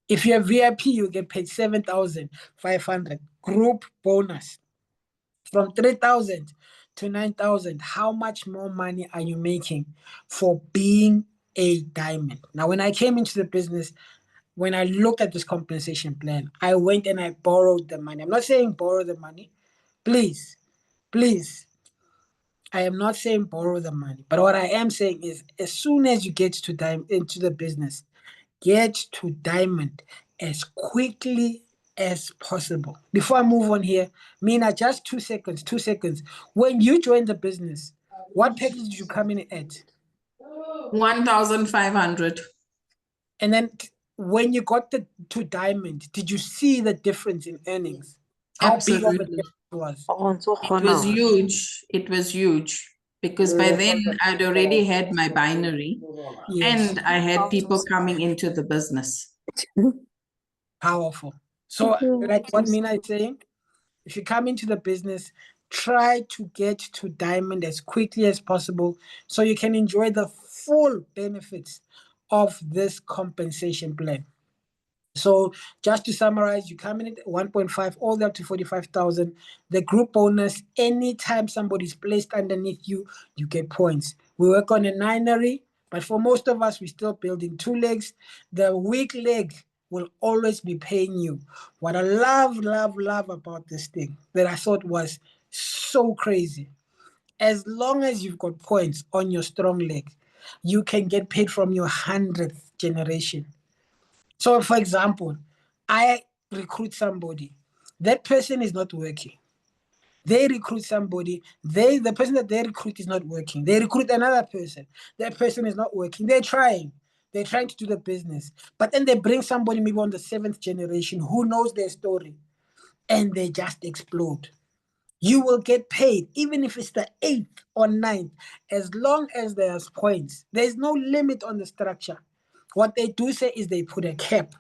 If you're VIP, you get paid 7,500. Group bonus. From 3,000 to 9,000, how much more money are you making for being a diamond? Now, when I came into the business, when I looked at this compensation plan, I went and I borrowed the money. I'm not saying borrow the money. Please, please. I am not saying borrow the money. But what I am saying is, as soon as you get to into the business, get to diamond as quickly as possible. Before I move on here, Mina, just 2 seconds. When you joined the business, what package did you come in at? 1,500. And then when you got to diamond, did you see the difference in earnings? How big of a Absolutely. difference it was? It was huge. It was huge. Because by then I'd already had my binary Yes. and I had people coming into the business. Powerful. So like what Mina is saying, if you come into the business, try to get to diamond as quickly as possible so you can enjoy the full benefits of this compensation plan. So just to summarize, you come in at 1.5 all the way up to 45,000. The group bonus, anytime somebody's placed underneath you, you get points. We work on a 9-ary, but for most of us, we're still building 2 legs. The weak leg will always be paying you. What I love about this thing that I thought was so crazy, as long as you've got points on your strong leg, you can get paid from your 100th generation. So, for example, I recruit somebody. That person is not working. They recruit somebody. The person that they recruit is not working. They recruit another person. That person is not working. They're trying to do the business. But then they bring somebody maybe on the 7th generation who knows their story. And they just explode. You will get paid, even if it's the 8th or 9th, as long as there's points. There's no limit on the structure. What they do say is they put a cap.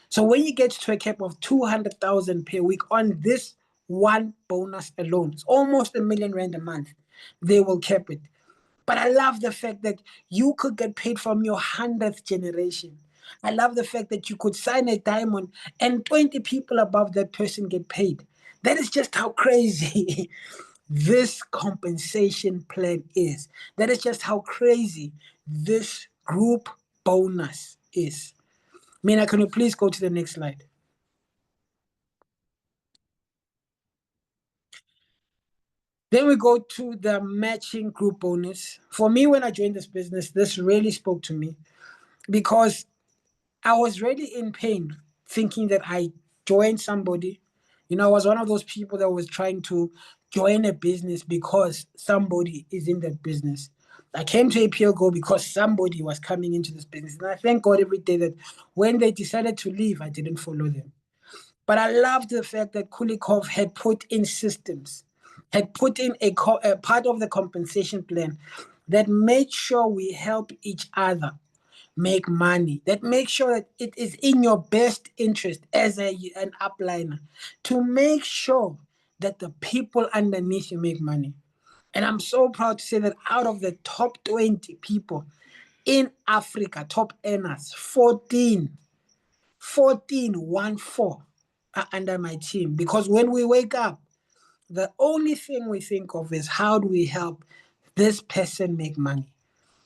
So when you get to a cap of 200,000 per week on this one bonus alone, it's almost R1 million a month, they will cap it. But I love the fact that you could get paid from your 100th generation. I love the fact that you could sign a diamond and 20 people above that person get paid. That is just how crazy this compensation plan is. That is just how crazy this group bonus is. Mina, can you please go to the next slide? Then we go to the matching group bonus. For me, when I joined this business, this really spoke to me because I was really in pain thinking that I joined somebody. You know, I was one of those people that was trying to join a business because somebody is in that business. I came to APLGO because somebody was coming into this business. And I thank God every day that when they decided to leave, I didn't follow them. But I loved the fact that Kulikov had put in systems, had put in a part of the compensation plan that make sure we help each other make money, that make sure that it is in your best interest as an upliner to make sure that the people underneath you make money. And I'm so proud to say that out of the top 20 people in Africa, top earners, 14 are under my team. Because when we wake up, the only thing we think of is how do we help this person make money?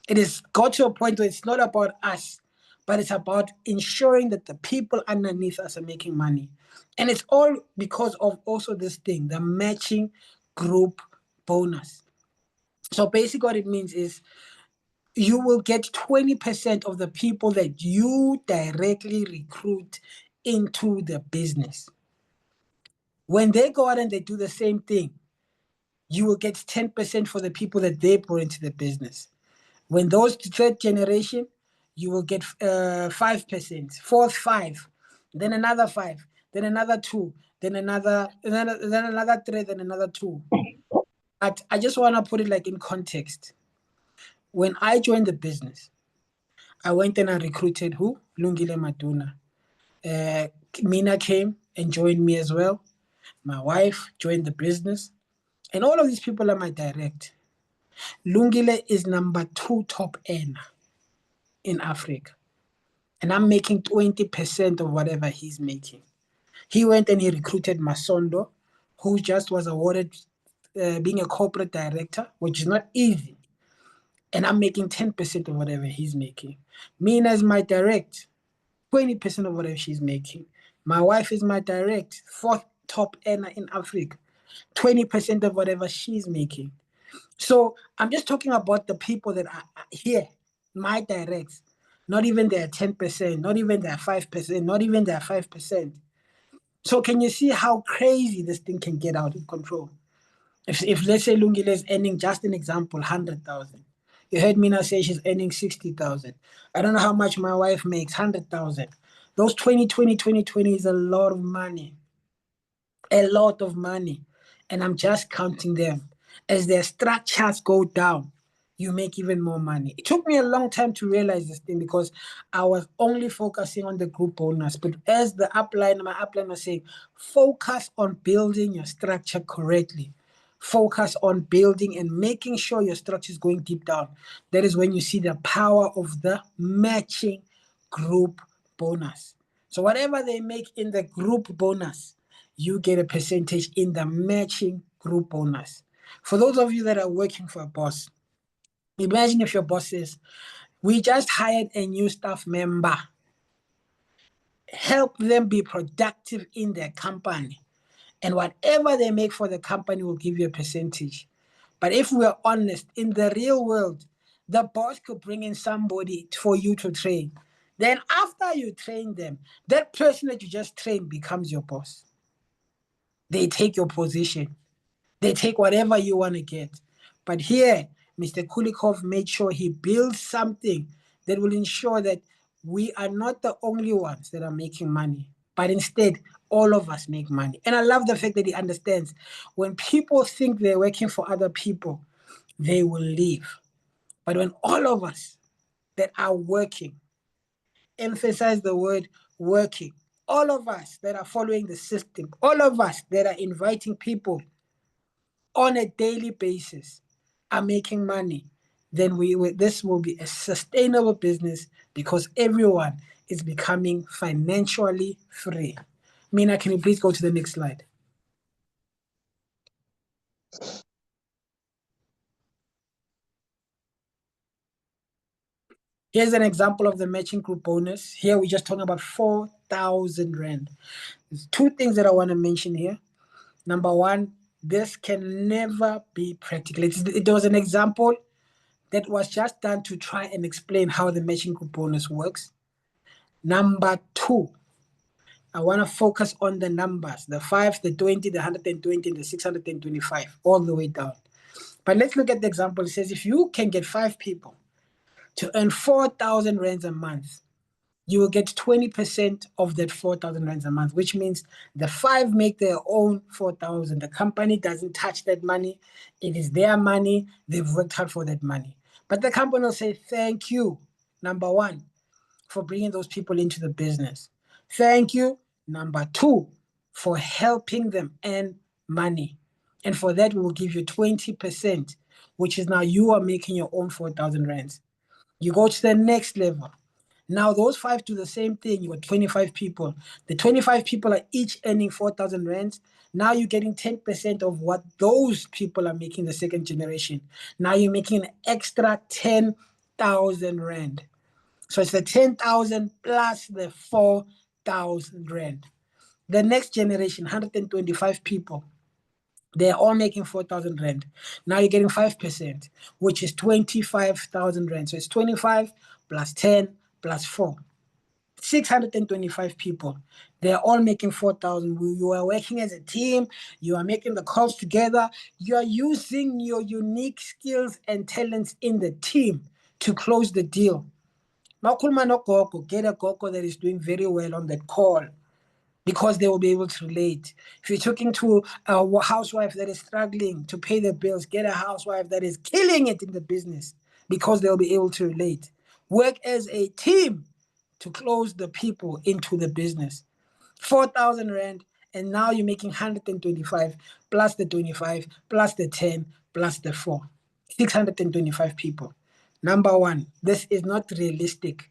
It has got to a point where it's not about us, but it's about ensuring that the people underneath us are making money. And it's all because of also this thing, the matching group bonus. So basically what it means is you will get 20% of the people that you directly recruit into the business. When they go out and they do the same thing, you will get 10% for the people that they brought into the business. When those third generation, you will get 5%, fourth 5, then another 5, then another 2, then another 3, then another 2. But I just want to put it like in context. When I joined the business, I went and I recruited who? Lungile Maduna. Mina came and joined me as well. My wife joined the business. And all of these people are my direct. Lungile is number 2 top earner in Africa. And I'm making 20% of whatever he's making. He went and he recruited Masondo, who just was awarded being a corporate director, which is not easy. And I'm making 10% of whatever he's making. Mina is my direct, 20% of whatever she's making. My wife is my direct, 4th top earner in Africa, 20% of whatever she's making. So I'm just talking about the people that are here, my directs, not even their 10%, not even their 5%, not even their 5%. So can you see how crazy this thing can get out of control? If let's say Lungile is earning, just an example, 100,000. You heard Mina say she's earning 60,000. I don't know how much my wife makes, 100,000. Those 20 is a lot of money. A lot of money. And I'm just counting them. As their structures go down, you make even more money. It took me a long time to realize this thing because I was only focusing on the group bonus. But as my upline was saying, focus on building your structure correctly. Focus on building and making sure your structure is going deep down. That is when you see the power of the matching group bonus. So whatever they make in the group bonus, you get a percentage in the matching group bonus. For those of you that are working for a boss, imagine if your boss says, we just hired a new staff member. Help them be productive in their company. And whatever they make for the company will give you a percentage. But if we're honest, in the real world, the boss could bring in somebody for you to train. Then after you train them, that person that you just trained becomes your boss. They take your position. They take whatever you want to get. But here, Mr. Kulikov made sure he builds something that will ensure that we are not the only ones that are making money, but instead, all of us make money. And I love the fact that he understands when people think they're working for other people, they will leave. But when all of us that are working, emphasize the word working, all of us that are following the system, all of us that are inviting people on a daily basis are making money, then this will be a sustainable business because everyone is becoming financially free. Mina, can you please go to the next slide? Here's an example of the matching group bonus. Here we're just talking about 4,000 Rand. There's 2 things that I want to mention here. Number 1, this can never be practical. It was an example that was just done to try and explain how the matching group bonus works. Number 2, I want to focus on the numbers, the 5, the 20, the 120, and the 625, all the way down. But let's look at the example. It says if you can get 5 people to earn 4,000 Rands a month, you will get 20% of that 4,000 Rands a month, which means the 5 make their own 4,000. The company doesn't touch that money. It is their money. They've worked hard for that money. But the company will say, thank you, number one, for bringing those people into the business. Thank you, number two, for helping them earn money. And for that, we will give you 20%, which is now you are making your own 4,000 rands. You go to the next level. Now those 5 do the same thing. You got 25 people. The 25 people are each earning 4,000 rands. Now you're getting 10% of what those people are making, the second generation. Now you're making an extra 10,000 rand. So it's the 10,000 plus the 4,000 rand. The next generation, 125 people, they're all making 4,000 rand. Now you're getting 5%, which is 25,000 rand. So it's 25 plus 10 plus 4. 625 people. They're all making 4,000. You are working as a team. You are making the calls together. You are using your unique skills and talents in the team to close the deal. Get a gogo that is doing very well on that call, because they will be able to relate. If you're talking to a housewife that is struggling to pay the bills, get a housewife that is killing it in the business, because they'll be able to relate. Work as a team to close the people into the business. 4,000 rand, and now you're making 125 plus the 25 plus the 10 plus the 4. 625 people. Number one, this is not realistic,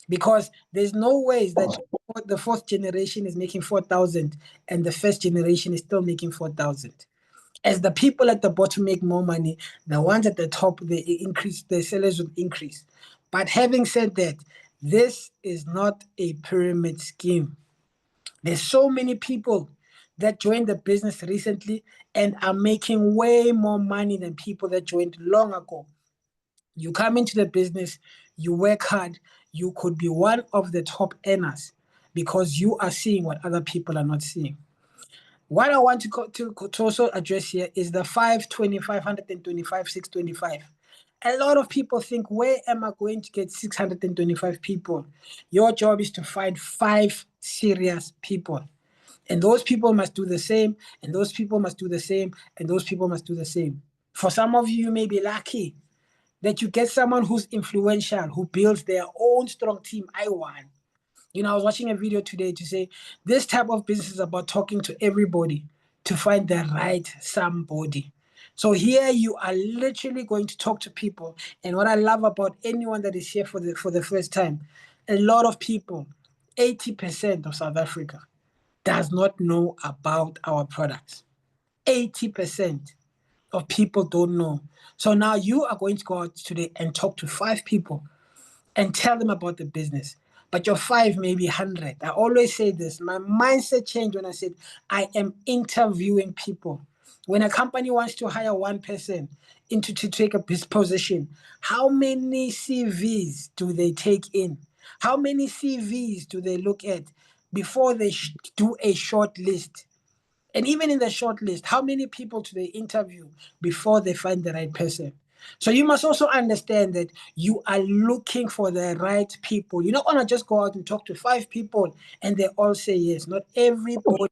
because there's no ways that the fourth generation is making 4,000 and the first generation is still making 4,000. As the people at the bottom make more money, the ones at the top, they increase, their salaries will increase. But having said that, this is not a pyramid scheme. There's so many people that joined the business recently and are making way more money than people that joined long ago. You come into the business, you work hard, you could be one of the top earners because you are seeing what other people are not seeing. What I want to also address here is the 525, 125, 625. A lot of people think, where am I going to get 625 people? Your job is to find 5 serious people. And those people must do the same, and those people must do the same, and those people must do the same. For some of you may be lucky that you get someone who's influential, who builds their own strong team. I won. I was watching a video today to say this type of business is about talking to everybody to find the right somebody. So here you are literally going to talk to people. And what I love about anyone that is here for the first time, a lot of people, 80% of South Africa does not know about our products. 80% of people don't know. So now you are going to go out today and talk to 5 people and tell them about the business. But your 5 may be 100. I always say this. My mindset changed when I said, I am interviewing people. When a company wants to hire one person to take a position, how many CVs do they take in? How many CVs do they look at before they do a short list? And even in the short list, how many people do they interview before they find the right person? So you must also understand that you are looking for the right people. You're not going to just go out and talk to 5 people and they all say yes. Not everybody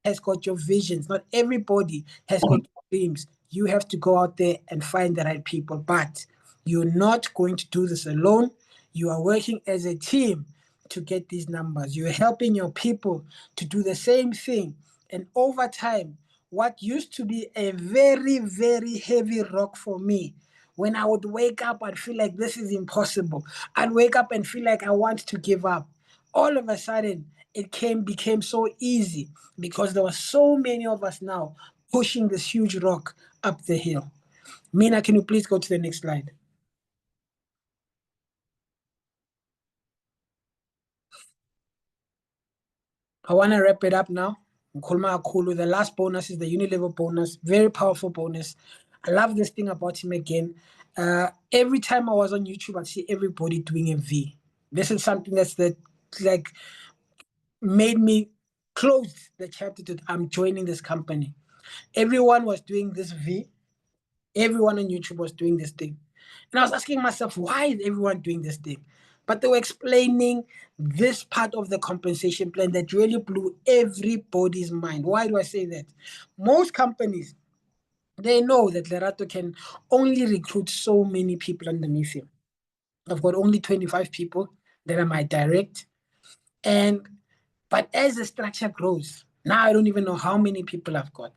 has got your visions. Not everybody has got dreams. You have to go out there and find the right people. But you're not going to do this alone. You are working as a team to get these numbers. You're helping your people to do the same thing. And over time, what used to be a very, very heavy rock for me, when I would wake up, I'd feel like this is impossible. I'd wake up and feel like I want to give up. All of a sudden, it became so easy because there were so many of us now pushing this huge rock up the hill. Mina, can you please go to the next slide? I want to wrap it up now. The last bonus is the Unilever bonus. Very powerful bonus. I love this thing about him again. Every time I was on YouTube, I'd see everybody doing a V. This is something that's made me close the chapter to I'm joining this company. Everyone was doing this V. Everyone on YouTube was doing this thing. And I was asking myself, why is everyone doing this thing? But they were explaining this part of the compensation plan that really blew everybody's mind. Why do I say that? Most companies, They know that Lerato can only recruit so many people underneath him. I've got only 25 people that are my direct. But as the structure grows, now I don't even know how many people I've got.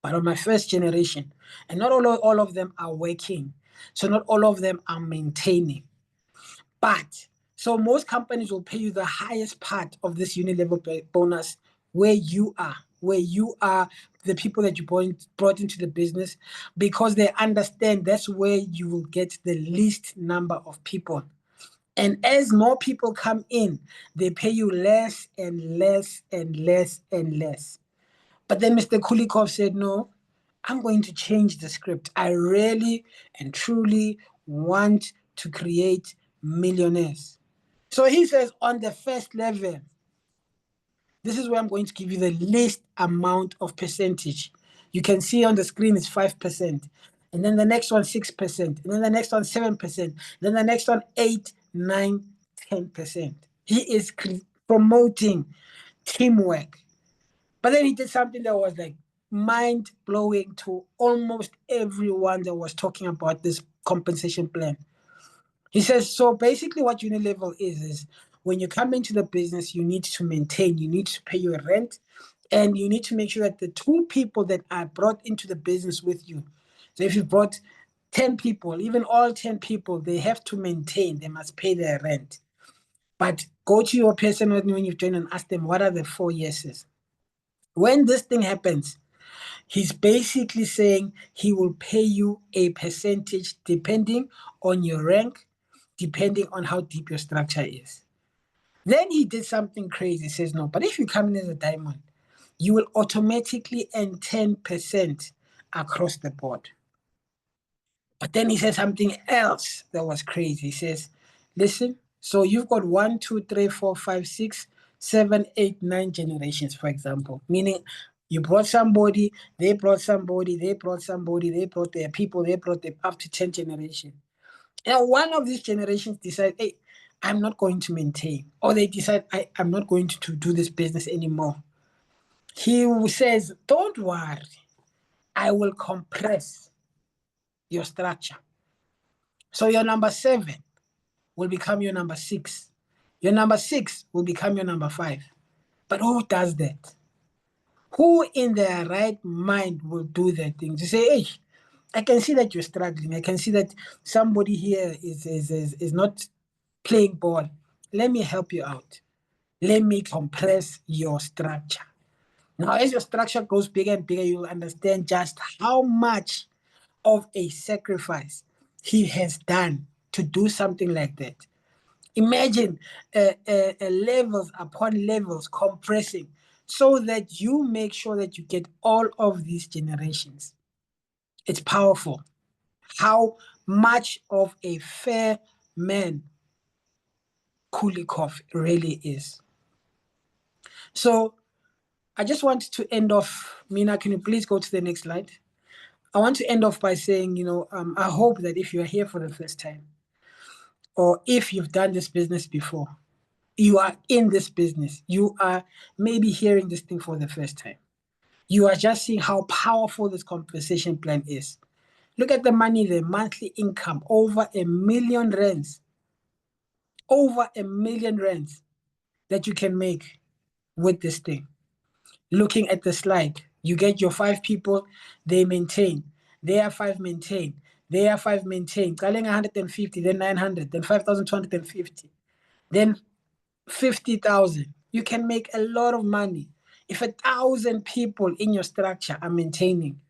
But on my first generation, and not all of them are working. So not all of them are maintaining. But so most companies will pay you the highest part of this level bonus where you are the people that you brought into the business, because they understand that's where you will get the least number of people. And as more people come in, they pay you less and less and less and less. But then Mr. Kulikov said, no, I'm going to change the script. I really and truly want to create millionaires. So he says, on the first level, this is where I'm going to give you the least amount of percentage. You can see on the screen it's 5%. And then the next one, 6%. And then the next one, 7%. Then the next one, 8, 9, 10%. He is promoting teamwork. But then he did something that was like mind-blowing to almost everyone that was talking about this compensation plan. He says, so basically what unilevel is when you come into the business, you need to maintain, you need to pay your rent, and you need to make sure that the 2 people that are brought into the business with you, so if you brought 10 people, even all 10 people, they have to maintain, they must pay their rent. But go to your person when you've joined and ask them, what are the 4 yeses? When this thing happens, he's basically saying he will pay you a percentage depending on your rank, depending on how deep your structure is. Then he did something crazy. He says, no, but if you come in as a diamond, you will automatically earn 10% across the board. But then he said something else that was crazy. He says, listen, so you've got 1, 2, 3, 4, 5, 6, 7, 8, 9 generations, for example, meaning you brought somebody, they brought somebody, they brought somebody, they brought their people, they brought them up to 10 generations. Now, one of these generations decide, hey, I'm not going to maintain. Or they decide, I'm not going to do this business anymore. He says, don't worry, I will compress your structure. So your number 7 will become your number 6. Your number 6 will become your number 5. But who does that? Who in their right mind will do that thing? To say, hey, I can see that you're struggling. I can see that somebody here is not playing ball. Let me help you out. Let me compress your structure. Now, as your structure grows bigger and bigger, you'll understand just how much of a sacrifice he has done to do something like that. Imagine levels upon levels compressing so that you make sure that you get all of these generations. It's powerful how much of a fair man Kulikov really is. So I just want to end off. Mina, can you please go to the next slide? I want to end off by saying, I hope that if you are here for the first time, or if you've done this business before, you are in this business, you are maybe hearing this thing for the first time. You are just seeing how powerful this compensation plan is. Look at the money, the monthly income, over R1 million. Over R1 million that you can make with this thing. Looking at the slide, you get your 5 people, they maintain. They are 5 maintain. They are 5 maintain. Calling 150, then 900, then 5,250, then 50,000. You can make a lot of money. If 1,000 people in your structure are maintaining,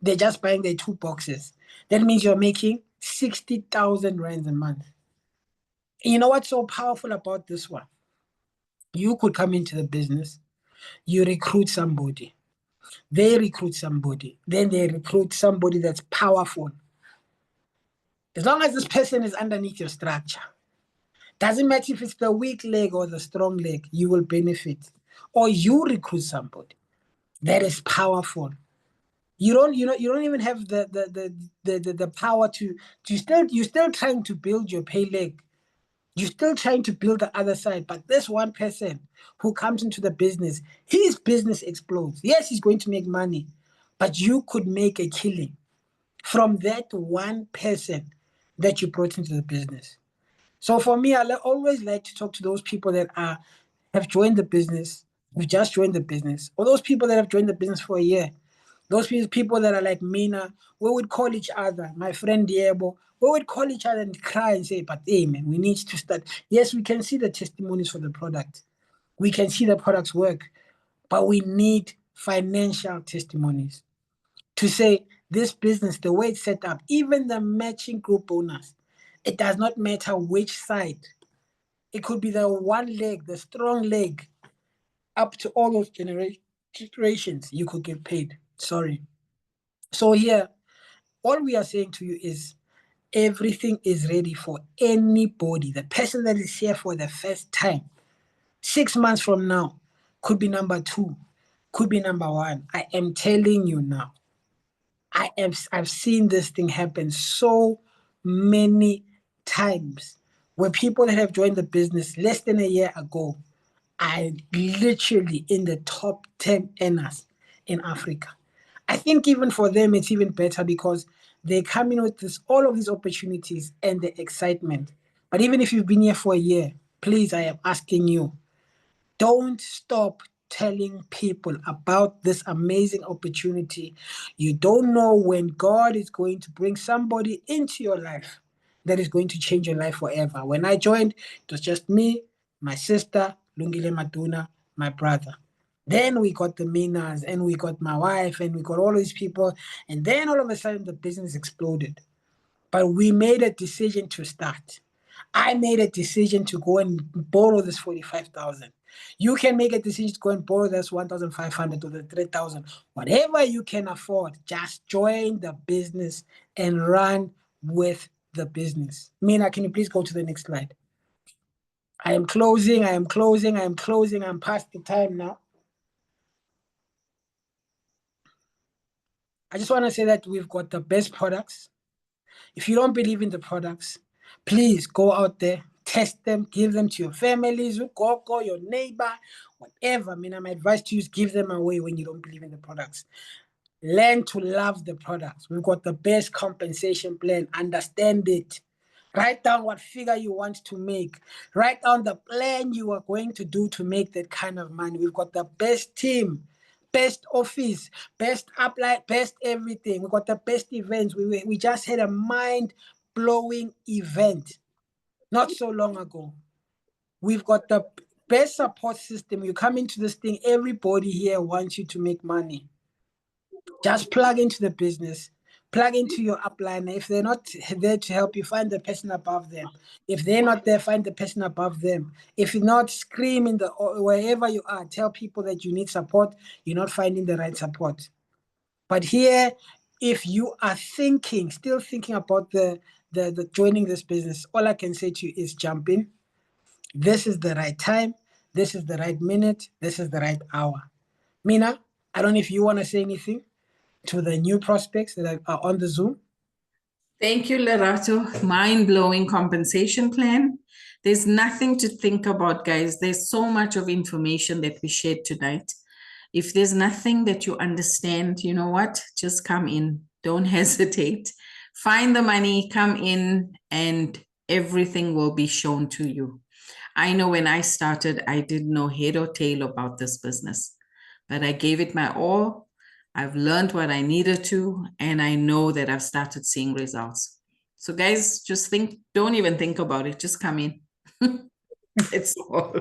they're just buying their 2 boxes. That means you're making 60,000 rands a month. And you know what's so powerful about this one? You could come into the business, you recruit somebody, they recruit somebody, then they recruit somebody that's powerful. As long as this person is underneath your structure, doesn't matter if it's the weak leg or the strong leg, you will benefit. Or you recruit somebody that is powerful. You don't even have the power to you're still trying to build your pay leg. You're still trying to build the other side, but this one person who comes into the business, his business explodes. Yes, he's going to make money, but you could make a killing from that one person that you brought into the business. So for me, I always like to talk to those people that have joined the business, who've just joined the business, or those people that have joined the business for a year. Those people that are like Mina, we would call each other, my friend Diego, we would call each other and cry and say, but hey man, we need to start. Yes, we can see the testimonies for the product. We can see the products work, but we need financial testimonies to say this business, the way it's set up, even the matching group bonus, it does not matter which side. It could be the one leg, the strong leg, up to all those generations, you could get paid. Sorry. So here, all we are saying to you is everything is ready for anybody. The person that is here for the first time, 6 months from now, could be number 2, could be number 1. I am telling you now. I've seen this thing happen so many times where people that have joined the business less than a year ago are literally in the top 10 earners in Africa. I think even for them, it's even better because they come in with all of these opportunities and the excitement. But even if you've been here for a year, please, I am asking you, don't stop telling people about this amazing opportunity. You don't know when God is going to bring somebody into your life that is going to change your life forever. When I joined, it was just me, my sister, Lungile Matuna, my brother. Then we got the Minas, and we got my wife, and we got all these people. And then all of a sudden, the business exploded. But we made a decision to start. I made a decision to go and borrow this 45,000. You can make a decision to go and borrow this 1,500 or the 3,000. Whatever you can afford, just join the business and run with the business. Mina, can you please go to the next slide? I am closing. I'm past the time now. I just want to say that we've got the best products. If you don't believe in the products, please go out there, test them, give them to your families, your neighbor, whatever. I mean, my advice to you is give them away when you don't believe in the products. Learn to love the products. We've got the best compensation plan. Understand it. Write down what figure you want to make. Write down the plan you are going to do to make that kind of money. We've got the best team, best office, best upline, best everything. We got the best events. We just had a mind-blowing event not so long ago. We've got the best support system. You come into this thing, everybody here wants you to make money. Just plug into the business, plug into your upline. If they're not there to help you, find the person above them. If they're not there, find the person above them. If you're not, scream in wherever you are, tell people that you need support, you're not finding the right support. But here, if you are still thinking about the joining this business, all I can say to you is jump in. This is the right time. This is the right minute. This is the right hour. Mina, I don't know if you want to say anything to the new prospects that are on the Zoom. Thank you, Lerato. Mind-blowing compensation plan. There's nothing to think about, guys. There's so much of information that we shared tonight. If there's nothing that you understand, you know what? Just come in. Don't hesitate. Find the money, come in, and everything will be shown to you. I know when I started, I didn't know head or tail about this business, but I gave it my all. I've learned what I needed to, and I know that I've started seeing results. So guys, just don't even think about it. Just come in. It's all.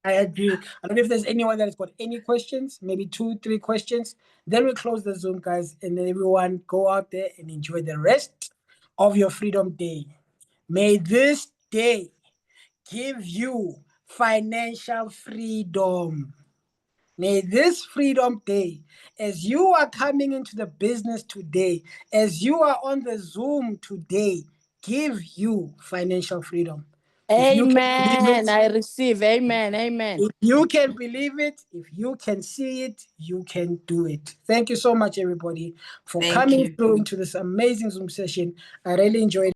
I agree. I don't know if there's anyone that has got any questions, maybe 2-3 questions. Then we'll close the Zoom, guys, and then everyone go out there and enjoy the rest of your Freedom Day. May this day give you financial freedom. May this Freedom Day, as you are coming into the business today, as you are on the Zoom today, give you financial freedom. Amen. I receive. Amen. Amen. If you can believe it, if you can see it, you can do it. Thank you so much, everybody, for coming through into this amazing Zoom session. I really enjoyed it.